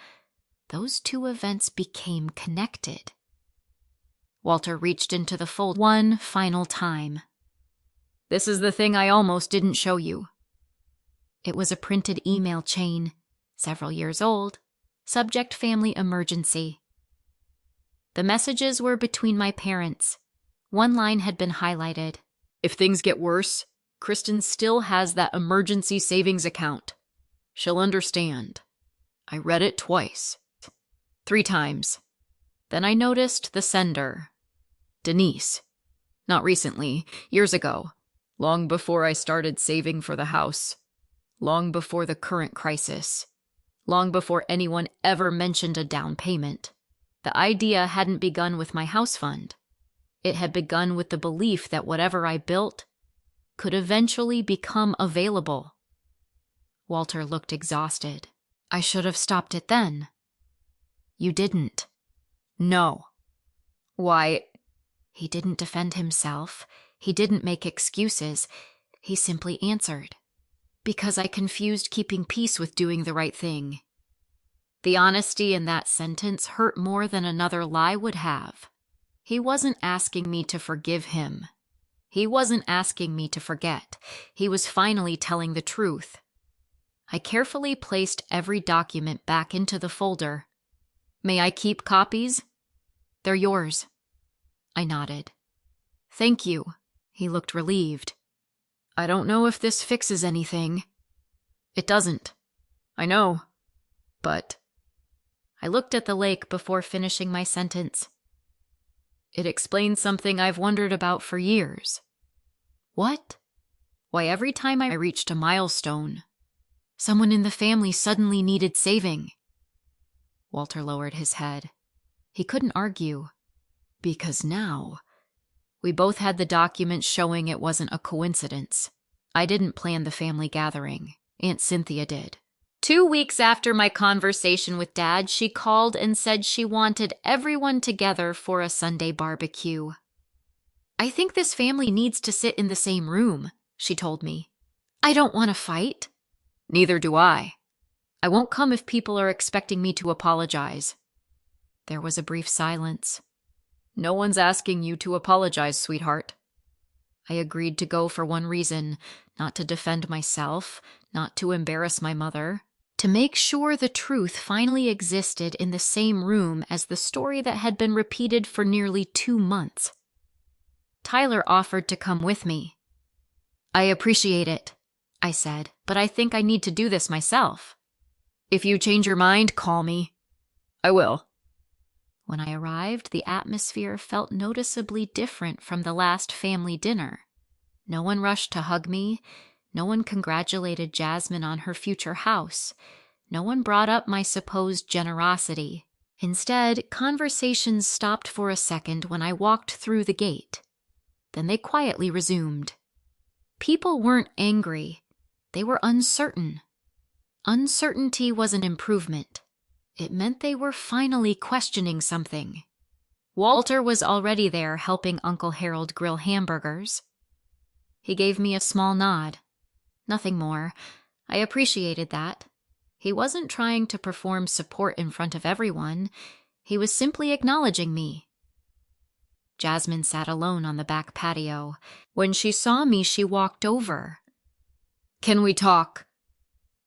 those two events became connected. Walter reached into the folder one final time. This is the thing I almost didn't show you. It was a printed email chain, several years old, subject family emergency. The messages were between my parents. One line had been highlighted. If things get worse, Kristen still has that emergency savings account. She'll understand. I read it twice. 3 times. Then I noticed the sender. Denise. Not recently, years ago. Long before I started saving for the house. Long before the current crisis. Long before anyone ever mentioned a down payment. The idea hadn't begun with my house fund. It had begun with the belief that whatever I built could eventually become available. Walter looked exhausted. I should have stopped it then. You didn't. No. Why? He didn't defend himself. He didn't make excuses. He simply answered. Because I confused keeping peace with doing the right thing. The honesty in that sentence hurt more than another lie would have. He wasn't asking me to forgive him. He wasn't asking me to forget. He was finally telling the truth. I carefully placed every document back into the folder. May I keep copies? They're yours. I nodded. Thank you. He looked relieved. I don't know if this fixes anything. It doesn't. I know. But I looked at the lake before finishing my sentence. It explains something I've wondered about for years. What? Why, every time I reached a milestone, someone in the family suddenly needed saving. Walter lowered his head. He couldn't argue. Because now, we both had the documents showing it wasn't a coincidence. I didn't plan the family gathering. Aunt Cynthia did. 2 weeks after my conversation with Dad, she called and said she wanted everyone together for a Sunday barbecue. I think this family needs to sit in the same room, she told me. I don't want to fight. Neither do I. I won't come if people are expecting me to apologize. There was a brief silence. No one's asking you to apologize, sweetheart. I agreed to go for one reason, not to defend myself, not to embarrass my mother, to make sure the truth finally existed in the same room as the story that had been repeated for nearly 2 months. Tyler offered to come with me. "I appreciate it," I said, "but I think I need to do this myself." "If you change your mind, call me." "I will." When I arrived, the atmosphere felt noticeably different from the last family dinner. No one rushed to hug me. No one congratulated Jasmine on her future house. No one brought up my supposed generosity. Instead, conversations stopped for a second when I walked through the gate. Then they quietly resumed. People weren't angry. They were uncertain. Uncertainty was an improvement. It meant they were finally questioning something. Walter was already there helping Uncle Harold grill hamburgers. He gave me a small nod. Nothing more. I appreciated that. He wasn't trying to perform support in front of everyone. He was simply acknowledging me. Jasmine sat alone on the back patio. When she saw me, she walked over. "Can we talk?"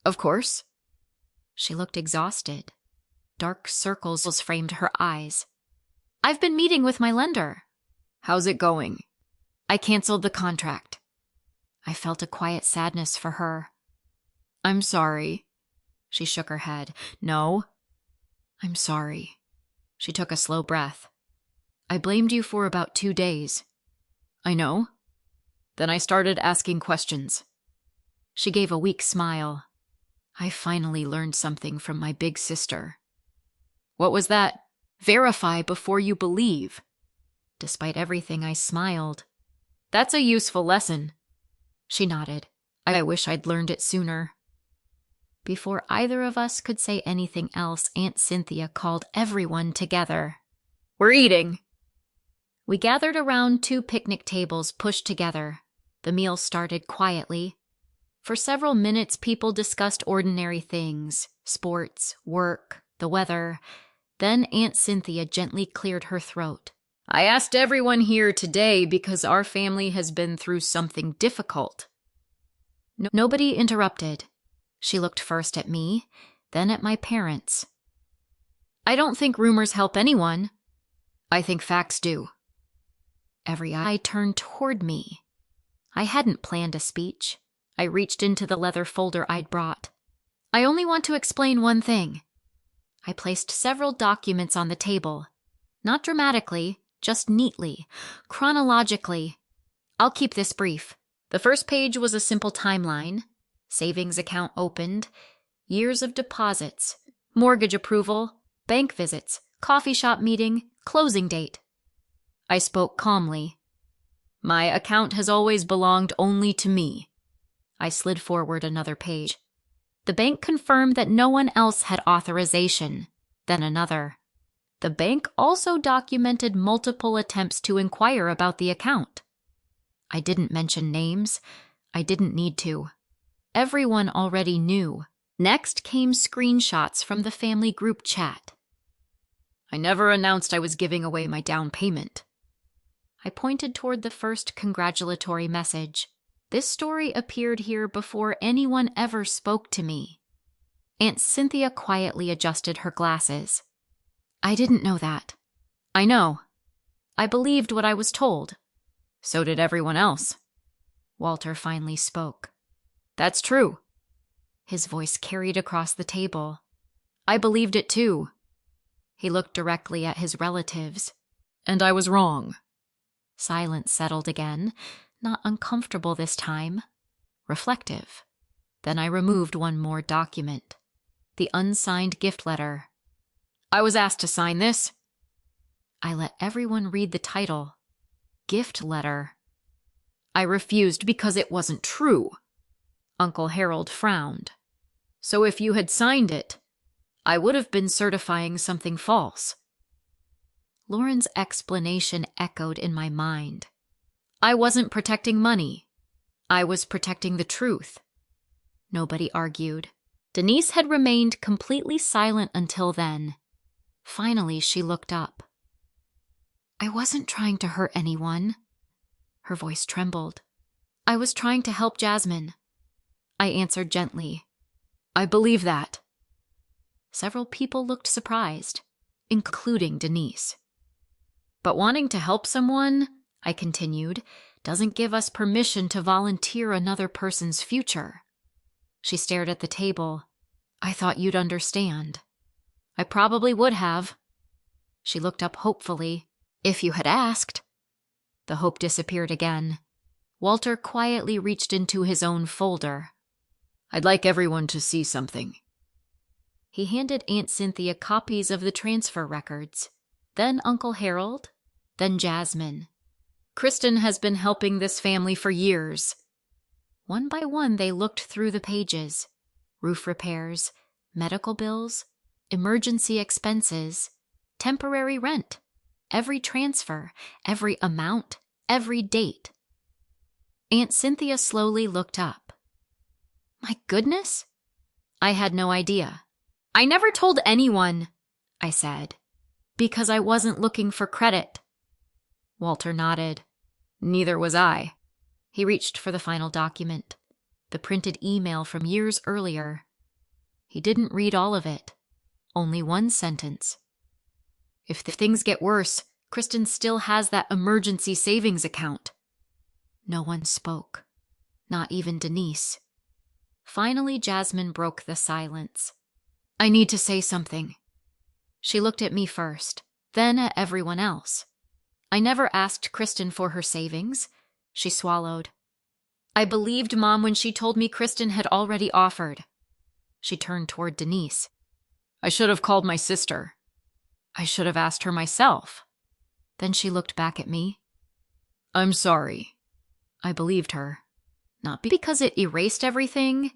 "Of course." She looked exhausted. Dark circles framed her eyes. "I've been meeting with my lender." "How's it going?" "I canceled the contract." I felt a quiet sadness for her. "I'm sorry." She shook her head. "No." "I'm sorry." She took a slow breath. "I blamed you for about 2 days." "I know." Then I started asking questions. She gave a weak smile. "I finally learned something from my big sister." "What was that?" "Verify before you believe." Despite everything, I smiled. "That's a useful lesson." She nodded. "I wish I'd learned it sooner." Before either of us could say anything else, Aunt Cynthia called everyone together. "We're eating." We gathered around 2 picnic tables pushed together. The meal started quietly. For several minutes, people discussed ordinary things: sports, work, the weather. Then Aunt Cynthia gently cleared her throat. "I asked everyone here today because our family has been through something difficult." Nobody interrupted. She looked first at me, then at my parents. "I don't think rumors help anyone." "I think facts do." Every eye turned toward me. I hadn't planned a speech. I reached into the leather folder I'd brought. "I only want to explain one thing." I placed several documents on the table. Not dramatically, just neatly, chronologically. I'll keep this brief. The first page was a simple timeline. Savings account opened, years of deposits, mortgage approval, bank visits, coffee shop meeting, closing date. I spoke calmly. "My account has always belonged only to me." I slid forward another page. The bank confirmed that no one else had authorization. Then another. The bank also documented multiple attempts to inquire about the account. I didn't mention names. I didn't need to. Everyone already knew. Next came screenshots from the family group chat. "I never announced I was giving away my down payment." I pointed toward the first congratulatory message. This story appeared here before anyone ever spoke to me. Aunt Cynthia quietly adjusted her glasses. "I didn't know that." "I know. I believed what I was told." "So did everyone else." Walter finally spoke. "That's true." His voice carried across the table. "I believed it too." He looked directly at his relatives. "And I was wrong." Silence settled again, not uncomfortable this time, reflective. Then I removed one more document. The unsigned gift letter. "I was asked to sign this." I let everyone read the title. Gift letter. "I refused because it wasn't true." Uncle Harold frowned. "So if you had signed it, I would have been certifying something false." Lauren's explanation echoed in my mind. "I wasn't protecting money. I was protecting the truth." Nobody argued. Denise had remained completely silent until then. Finally, she looked up. "I wasn't trying to hurt anyone." Her voice trembled. "I was trying to help Jasmine." I answered gently. "I believe that." Several people looked surprised, including Denise. But wanting to help someone, I continued, doesn't give us permission to volunteer another person's future. She stared at the table. I thought you'd understand. I probably would have. She looked up hopefully. If you had asked. The hope disappeared again. Walter quietly reached into his own folder. I'd like everyone to see something. He handed Aunt Cynthia copies of the transfer records, then Uncle Harold, then Jasmine. Kristen has been helping this family for years. One by one, they looked through the pages. Roof repairs, medical bills, emergency expenses, temporary rent, every transfer, every amount, every date. Aunt Cynthia slowly looked up. My goodness? I had no idea. I never told anyone, I said, because I wasn't looking for credit. Walter nodded. Neither was I. He reached for the final document, the printed email from years earlier. He didn't read all of it, only one sentence. If things get worse, Kristen still has that emergency savings account. No one spoke, not even Denise. Finally, Jasmine broke the silence. I need to say something. She looked at me first, then at everyone else. I never asked Kristen for her savings. She swallowed. I believed Mom when she told me Kristen had already offered. She turned toward Denise. I should have called my sister. I should have asked her myself. Then she looked back at me. I'm sorry. I believed her. Not because it erased everything,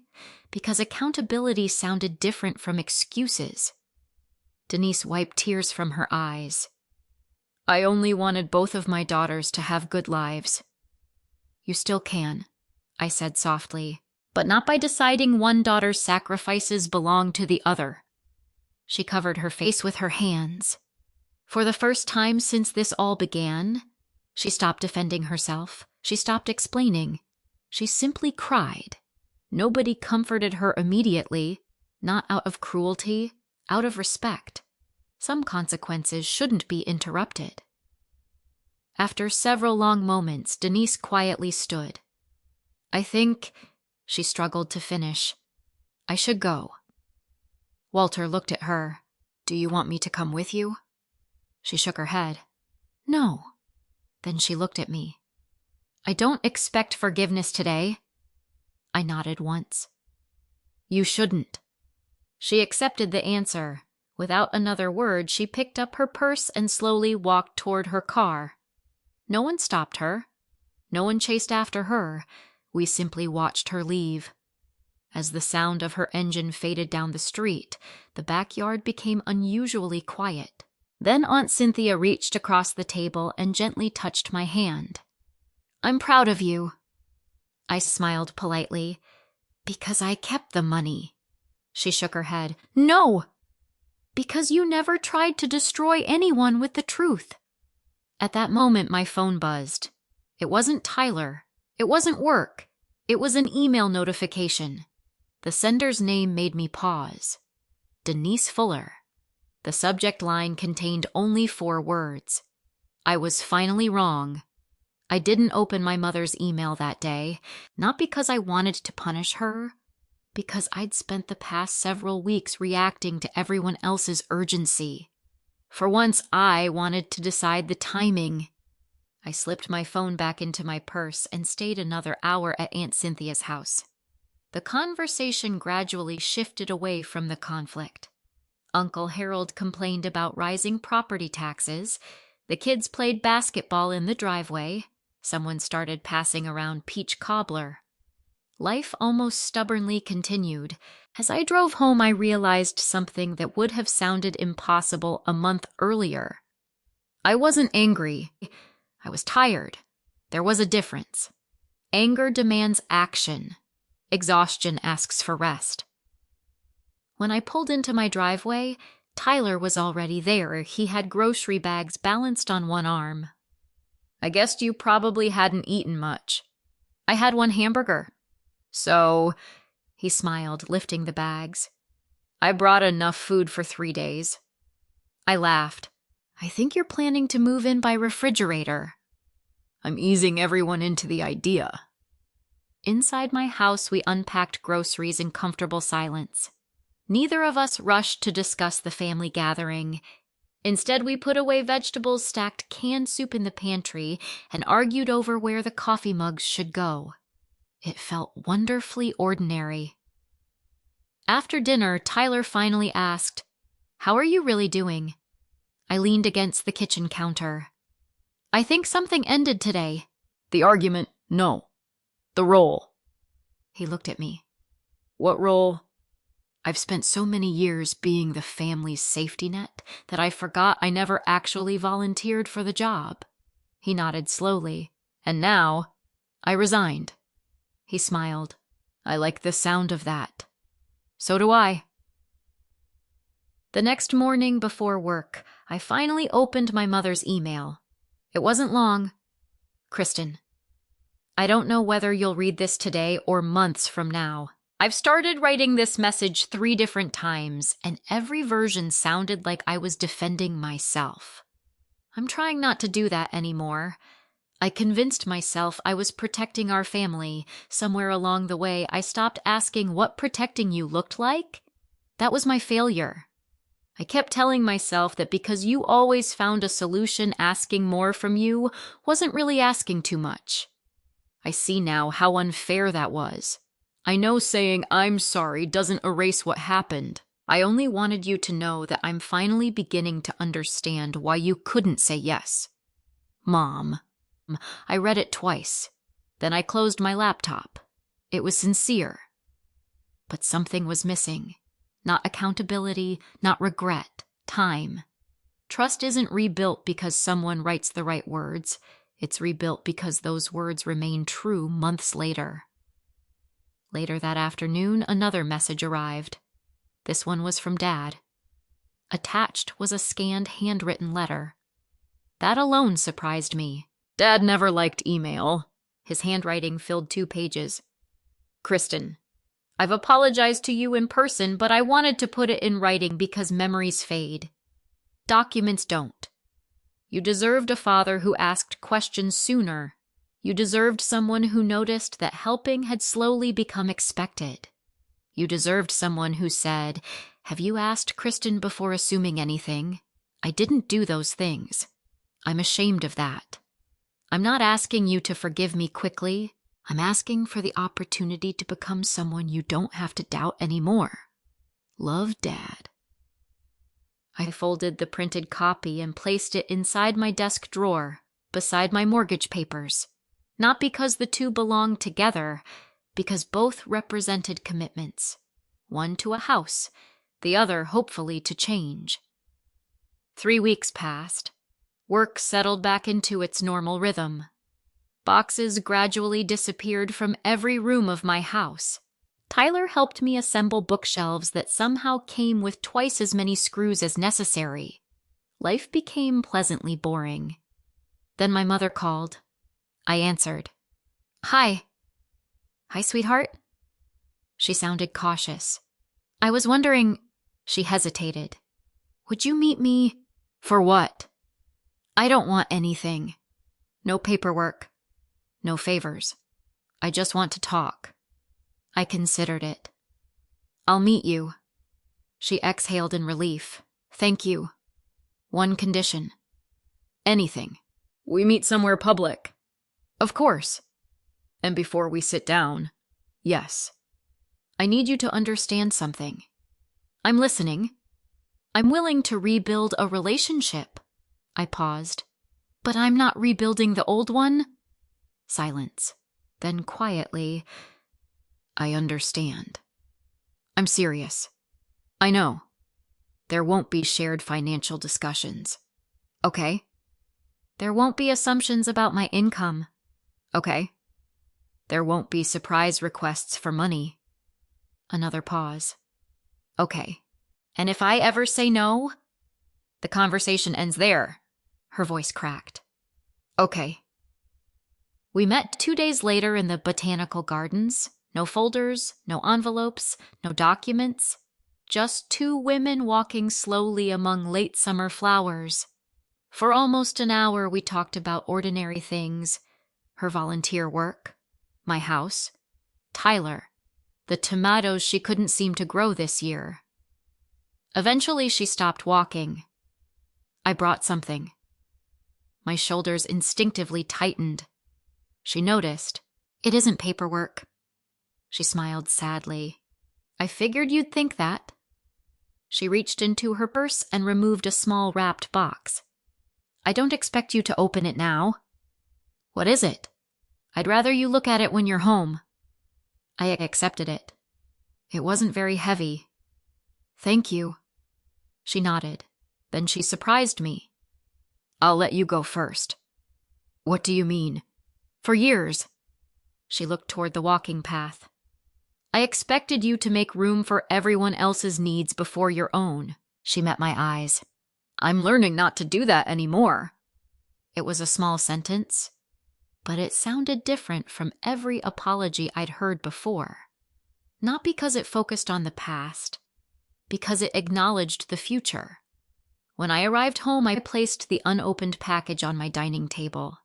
because accountability sounded different from excuses. Denise wiped tears from her eyes. I only wanted both of my daughters to have good lives. You still can, I said softly, but not by deciding one daughter's sacrifices belong to the other. She covered her face with her hands. For the first time since this all began, she stopped defending herself. She stopped explaining. She simply cried. Nobody comforted her immediately, not out of cruelty, out of respect. Some consequences shouldn't be interrupted. After several long moments, Denise quietly stood. I think, she struggled to finish, I should go. Walter looked at her. Do you want me to come with you? She shook her head. No. Then she looked at me. I don't expect forgiveness today. I nodded once. You shouldn't. She accepted the answer. Without another word, she picked up her purse and slowly walked toward her car. No one stopped her. No one chased after her. We simply watched her leave. As the sound of her engine faded down the street, the backyard became unusually quiet. Then Aunt Cynthia reached across the table and gently touched my hand. I'm proud of you. I smiled politely. Because I kept the money. She shook her head. No! Because you never tried to destroy anyone with the truth. At that moment, my phone buzzed. It wasn't Tyler. It wasn't work. It was an email notification. The sender's name made me pause. Denise Fuller. The subject line contained only 4 words. I was finally wrong. I didn't open my mother's email that day, not because I wanted to punish her, because I'd spent the past several weeks reacting to everyone else's urgency. For once, I wanted to decide the timing. I slipped my phone back into my purse and stayed another hour at Aunt Cynthia's house. The conversation gradually shifted away from the conflict. Uncle Harold complained about rising property taxes. The kids played basketball in the driveway. Someone started passing around peach cobbler. Life almost stubbornly continued. As I drove home, I realized something that would have sounded impossible a month earlier. I wasn't angry. I was tired. There was a difference. Anger demands action. Exhaustion asks for rest. When I pulled into my driveway, Tyler was already there. He had grocery bags balanced on one arm. I guessed you probably hadn't eaten much. I had 1 hamburger. So, he smiled, lifting the bags. I brought enough food for 3 days. I laughed. I think you're planning to move in by refrigerator. I'm easing everyone into the idea. Inside my house, we unpacked groceries in comfortable silence. Neither of us rushed to discuss the family gathering. Instead, we put away vegetables, stacked canned soup in the pantry, and argued over where the coffee mugs should go. It felt wonderfully ordinary. After dinner, Tyler finally asked, "How are you really doing?" I leaned against the kitchen counter. "I think something ended today." "The argument? No. The role." He looked at me. "What role?" "I've spent so many years being the family's safety net that I forgot I never actually volunteered for the job." He nodded slowly. "And now, I resigned." He smiled. "I like the sound of that." "So do I." The next morning before work, I finally opened my mother's email. It wasn't long. "Kristen, I don't know whether you'll read this today or months from now. I've started writing this message 3 different times, and every version sounded like I was defending myself. I'm trying not to do that anymore. I convinced myself I was protecting our family. Somewhere along the way, I stopped asking what protecting you looked like. That was my failure. I kept telling myself that because you always found a solution, asking more from you wasn't really asking too much. I see now how unfair that was. I know saying "I'm sorry" doesn't erase what happened. I only wanted you to know that I'm finally beginning to understand why you couldn't say yes. Mom. I read it twice. Then I closed my laptop. It was sincere. But something was missing. Not accountability, not regret, time. Trust isn't rebuilt because someone writes the right words. It's rebuilt because those words remain true months later. Later that afternoon, another message arrived. This one was from Dad. Attached was a scanned handwritten letter. That alone surprised me. Dad never liked email. His handwriting filled 2 pages. "Kristen, I've apologized to you in person, but I wanted to put it in writing because memories fade. Documents don't. You deserved a father who asked questions sooner. You deserved someone who noticed that helping had slowly become expected. You deserved someone who said, 'Have you asked Kristen before assuming anything? I didn't do those things. I'm ashamed of that.' I'm not asking you to forgive me quickly. I'm asking for the opportunity to become someone you don't have to doubt anymore. Love, Dad." I folded the printed copy and placed it inside my desk drawer, beside my mortgage papers. Not because the 2 belonged together, because both represented commitments. One to a house, the other hopefully to change. 3 weeks passed. Work settled back into its normal rhythm. Boxes gradually disappeared from every room of my house. Tyler helped me assemble bookshelves that somehow came with twice as many screws as necessary. Life became pleasantly boring. Then my mother called. I answered. "Hi." "Hi, sweetheart." She sounded cautious. "I was wondering—" She hesitated. "Would you meet me—" "For what?" "I don't want anything. No paperwork. No favors. I just want to talk." I considered it. "I'll meet you." She exhaled in relief. "Thank you. One condition." "Anything." "We meet somewhere public." "Of course." "And before we sit down." "Yes." "I need you to understand something." "I'm listening." "I'm willing to rebuild a relationship." I paused. "But I'm not rebuilding the old one." Silence. Then quietly, "I understand." "I'm serious." "I know." "There won't be shared financial discussions." "Okay." "There won't be assumptions about my income." "Okay." "There won't be surprise requests for money." Another pause. "Okay. And if I ever say no?" "The conversation ends there." Her voice cracked. "Okay." We met 2 days later in the botanical gardens. No folders, no envelopes, no documents. Just two women walking slowly among late summer flowers. For almost an hour we talked about ordinary things. Her volunteer work, my house, Tyler, the tomatoes she couldn't seem to grow this year. Eventually she stopped walking. I brought something. My shoulders instinctively tightened. She noticed. It isn't paperwork. She smiled sadly. I figured you'd think that. She reached into her purse and removed a small wrapped box. I don't expect you to open it now. What is it? I'd rather you look at it when you're home. I accepted it. It wasn't very heavy. Thank you. She nodded. Then she surprised me. I'll let you go first. What do you mean? For years. She looked toward the walking path. I expected you to make room for everyone else's needs before your own. She met my eyes. I'm learning not to do that anymore. It was a small sentence, but it sounded different from every apology I'd heard before. Not because it focused on the past, because it acknowledged the future. When I arrived home, I placed the unopened package on my dining table.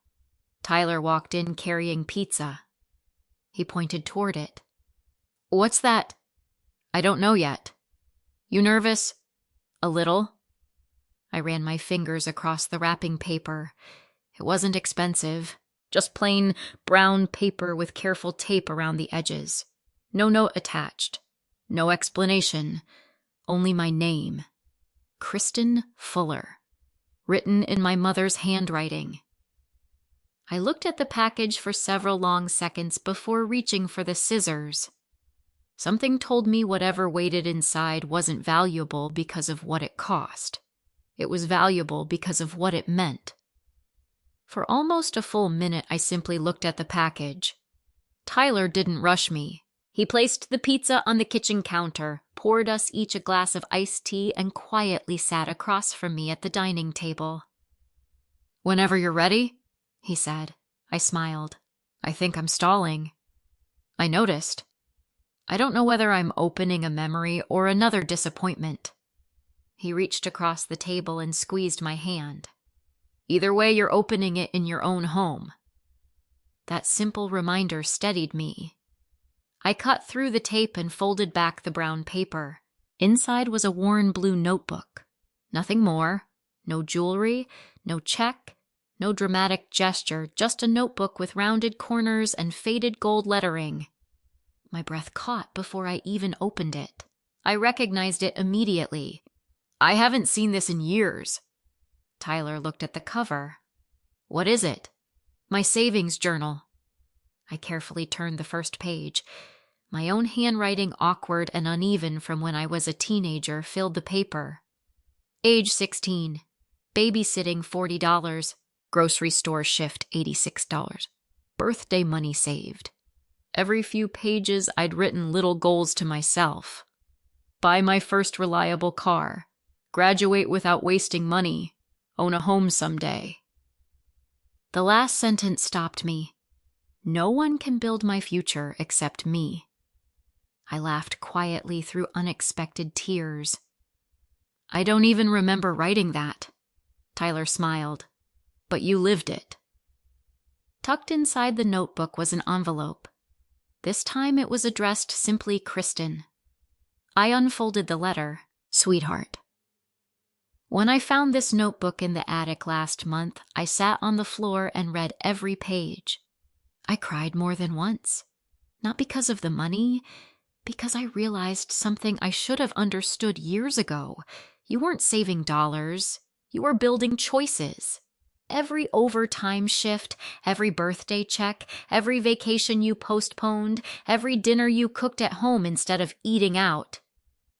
Tyler walked in carrying pizza. He pointed toward it. What's that? I don't know yet. You nervous? A little. I ran my fingers across the wrapping paper. It wasn't expensive. Just plain brown paper with careful tape around the edges. No note attached. No explanation. Only my name. Kristen Fuller. Written in my mother's handwriting. I looked at the package for several long seconds before reaching for the scissors. Something told me whatever waited inside wasn't valuable because of what it cost. It was valuable because of what it meant. For almost a full minute, I simply looked at the package. Tyler didn't rush me. He placed the pizza on the kitchen counter, poured us each a glass of iced tea, and quietly sat across from me at the dining table. Whenever you're ready, he said. I smiled. I think I'm stalling. I noticed. I don't know whether I'm opening a memory or another disappointment. He reached across the table and squeezed my hand. Either way, you're opening it in your own home. That simple reminder steadied me. I cut through the tape and folded back the brown paper. Inside was a worn blue notebook. Nothing more. No jewelry, no check, no dramatic gesture, just a notebook with rounded corners and faded gold lettering. My breath caught before I even opened it. I recognized it immediately. I haven't seen this in years. Tyler looked at the cover. What is it? My savings journal. I carefully turned the first page. My own handwriting, awkward and uneven from when I was a teenager, filled the paper. Age 16. Babysitting $40. Grocery store shift $86. Birthday money saved. Every few pages I'd written little goals to myself. Buy my first reliable car. Graduate without wasting money. Own a home someday. The last sentence stopped me. No one can build my future except me. I laughed quietly through unexpected tears. I don't even remember writing that. Tyler smiled. But you lived it. Tucked inside the notebook was an envelope. This time it was addressed simply Kristen. I unfolded the letter. Sweetheart. When I found this notebook in the attic last month, I sat on the floor and read every page. I cried more than once. Not because of the money, because I realized something I should have understood years ago. You weren't saving dollars. You were building choices. Every overtime shift, every birthday check, every vacation you postponed, every dinner you cooked at home instead of eating out.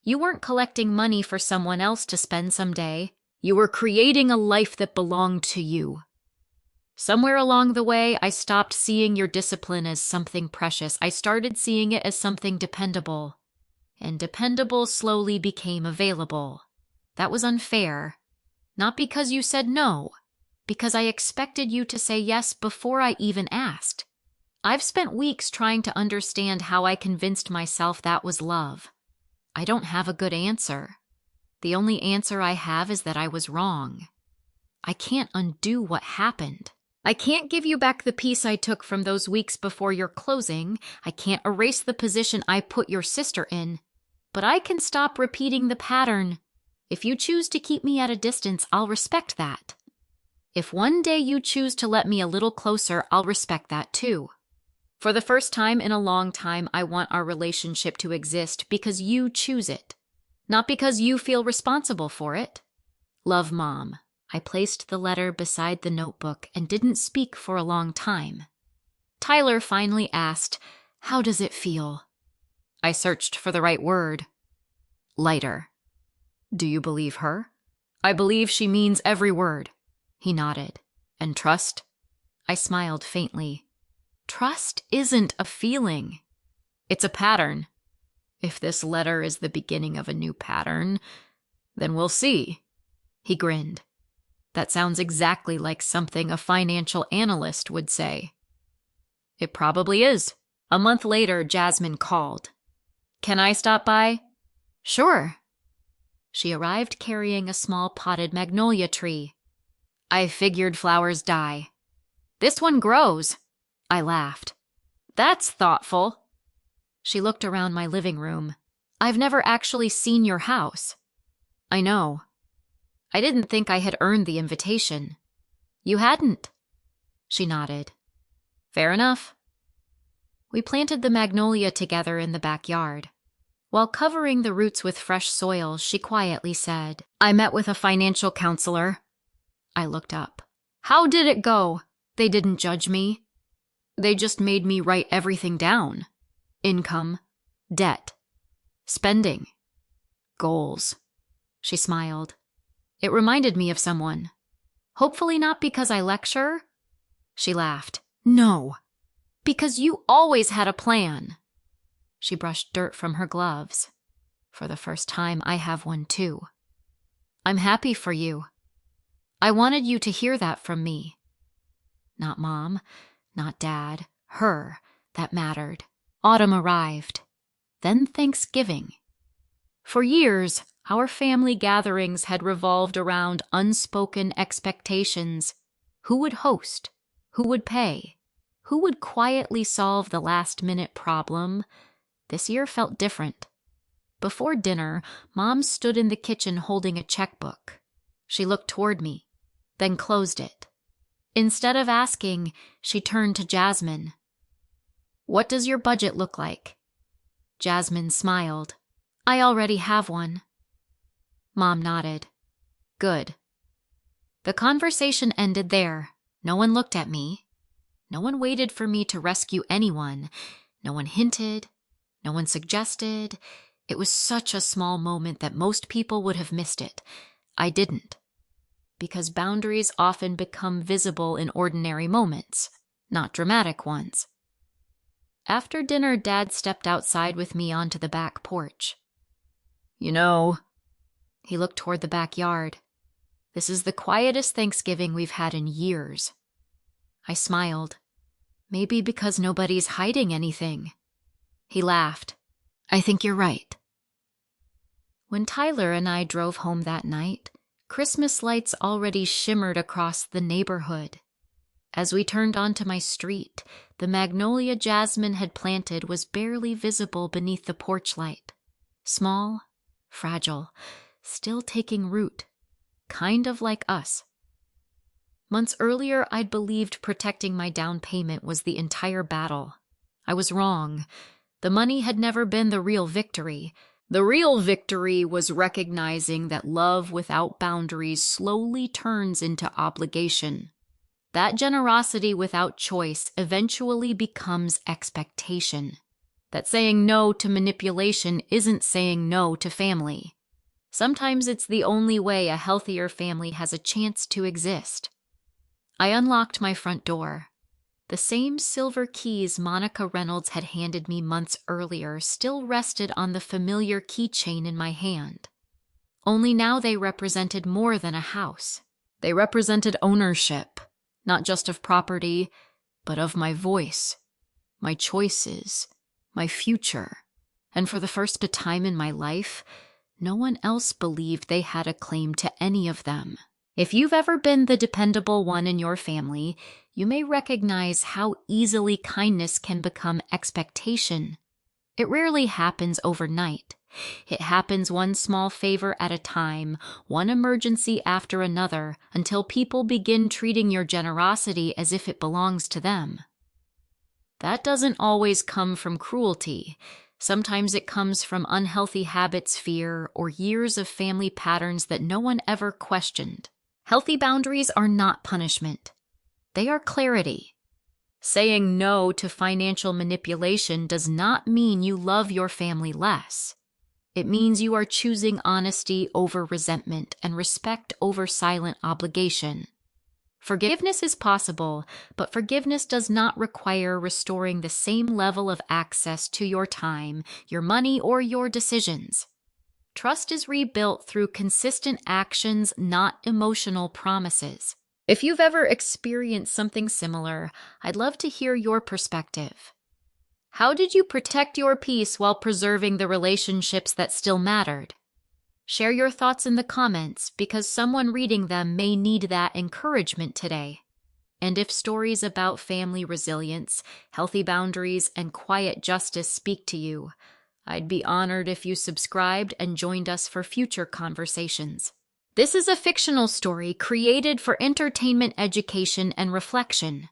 You weren't collecting money for someone else to spend someday. You were creating a life that belonged to you. Somewhere along the way, I stopped seeing your discipline as something precious. I started seeing it as something dependable. And dependable slowly became available. That was unfair. Not because you said no, because I expected you to say yes before I even asked. I've spent weeks trying to understand how I convinced myself that was love. I don't have a good answer. The only answer I have is that I was wrong. I can't undo what happened. I can't give you back the peace I took from those weeks before your closing. I can't erase the position I put your sister in. But I can stop repeating the pattern. If you choose to keep me at a distance, I'll respect that. If one day you choose to let me a little closer, I'll respect that too. For the first time in a long time, I want our relationship to exist because you choose it, not because you feel responsible for it. Love, Mom. I placed the letter beside the notebook and didn't speak for a long time. Tyler finally asked, "How does it feel?" I searched for the right word. Lighter. Do you believe her? I believe she means every word. He nodded. And trust? I smiled faintly. Trust isn't a feeling. It's a pattern. If this letter is the beginning of a new pattern, then we'll see. He grinned. That sounds exactly like something a financial analyst would say. It probably is. A month later, Jasmine called. Can I stop by? Sure. She arrived carrying a small potted magnolia tree. I figured flowers die. This one grows. I laughed. That's thoughtful. She looked around my living room. I've never actually seen your house. I know. I didn't think I had earned the invitation. You hadn't. She nodded. Fair enough. We planted the magnolia together in the backyard. While covering the roots with fresh soil, she quietly said, I met with a financial counselor. I looked up. How did it go? They didn't judge me. They just made me write everything down. Income, debt, spending, goals. She smiled. It reminded me of someone. Hopefully not because I lecture. She laughed. No, because you always had a plan. She brushed dirt from her gloves. For the first time, I have one too. I'm happy for you. I wanted you to hear that from me. Not Mom, not Dad, her, that mattered. Autumn arrived. Then Thanksgiving. For years, our family gatherings had revolved around unspoken expectations. Who would host? Who would pay? Who would quietly solve the last-minute problem? This year felt different. Before dinner, Mom stood in the kitchen holding a checkbook. She looked toward me, then closed it. Instead of asking, she turned to Jasmine. What does your budget look like? Jasmine smiled. I already have one. Mom nodded. Good. The conversation ended there. No one looked at me. No one waited for me to rescue anyone. No one hinted. No one suggested. It was such a small moment that most people would have missed it. I didn't. Because boundaries often become visible in ordinary moments, not dramatic ones. After dinner, Dad stepped outside with me onto the back porch. You know, he looked toward the backyard. This is the quietest Thanksgiving we've had in years. I smiled. Maybe because nobody's hiding anything. He laughed. I think you're right. When Tyler and I drove home that night, Christmas lights already shimmered across the neighborhood. As we turned onto my street, the magnolia Jasmine had planted was barely visible beneath the porch light. Small, fragile, still taking root, kind of like us. Months earlier, I'd believed protecting my down payment was the entire battle. I was wrong. The money had never been the real victory. The real victory was recognizing that love without boundaries slowly turns into obligation. That generosity without choice eventually becomes expectation. That saying no to manipulation isn't saying no to family. Sometimes it's the only way a healthier family has a chance to exist. I unlocked my front door. The same silver keys Monica Reynolds had handed me months earlier still rested on the familiar keychain in my hand. Only now they represented more than a house. They represented ownership, not just of property, but of my voice, my choices, my future. And for the first time in my life, no one else believed they had a claim to any of them. If you've ever been the dependable one in your family, you may recognize how easily kindness can become expectation. It rarely happens overnight. It happens one small favor at a time, one emergency after another, until people begin treating your generosity as if it belongs to them. That doesn't always come from cruelty. Sometimes it comes from unhealthy habits, fear, or years of family patterns that no one ever questioned. Healthy boundaries are not punishment. They are clarity. Saying no to financial manipulation does not mean you love your family less. It means you are choosing honesty over resentment and respect over silent obligation. Forgiveness is possible, but forgiveness does not require restoring the same level of access to your time, your money, or your decisions. Trust is rebuilt through consistent actions, not emotional promises. If you've ever experienced something similar, I'd love to hear your perspective. How did you protect your peace while preserving the relationships that still mattered? Share your thoughts in the comments because someone reading them may need that encouragement today. And if stories about family resilience, healthy boundaries, and quiet justice speak to you, I'd be honored if you subscribed and joined us for future conversations. This is a fictional story created for entertainment, education, and reflection.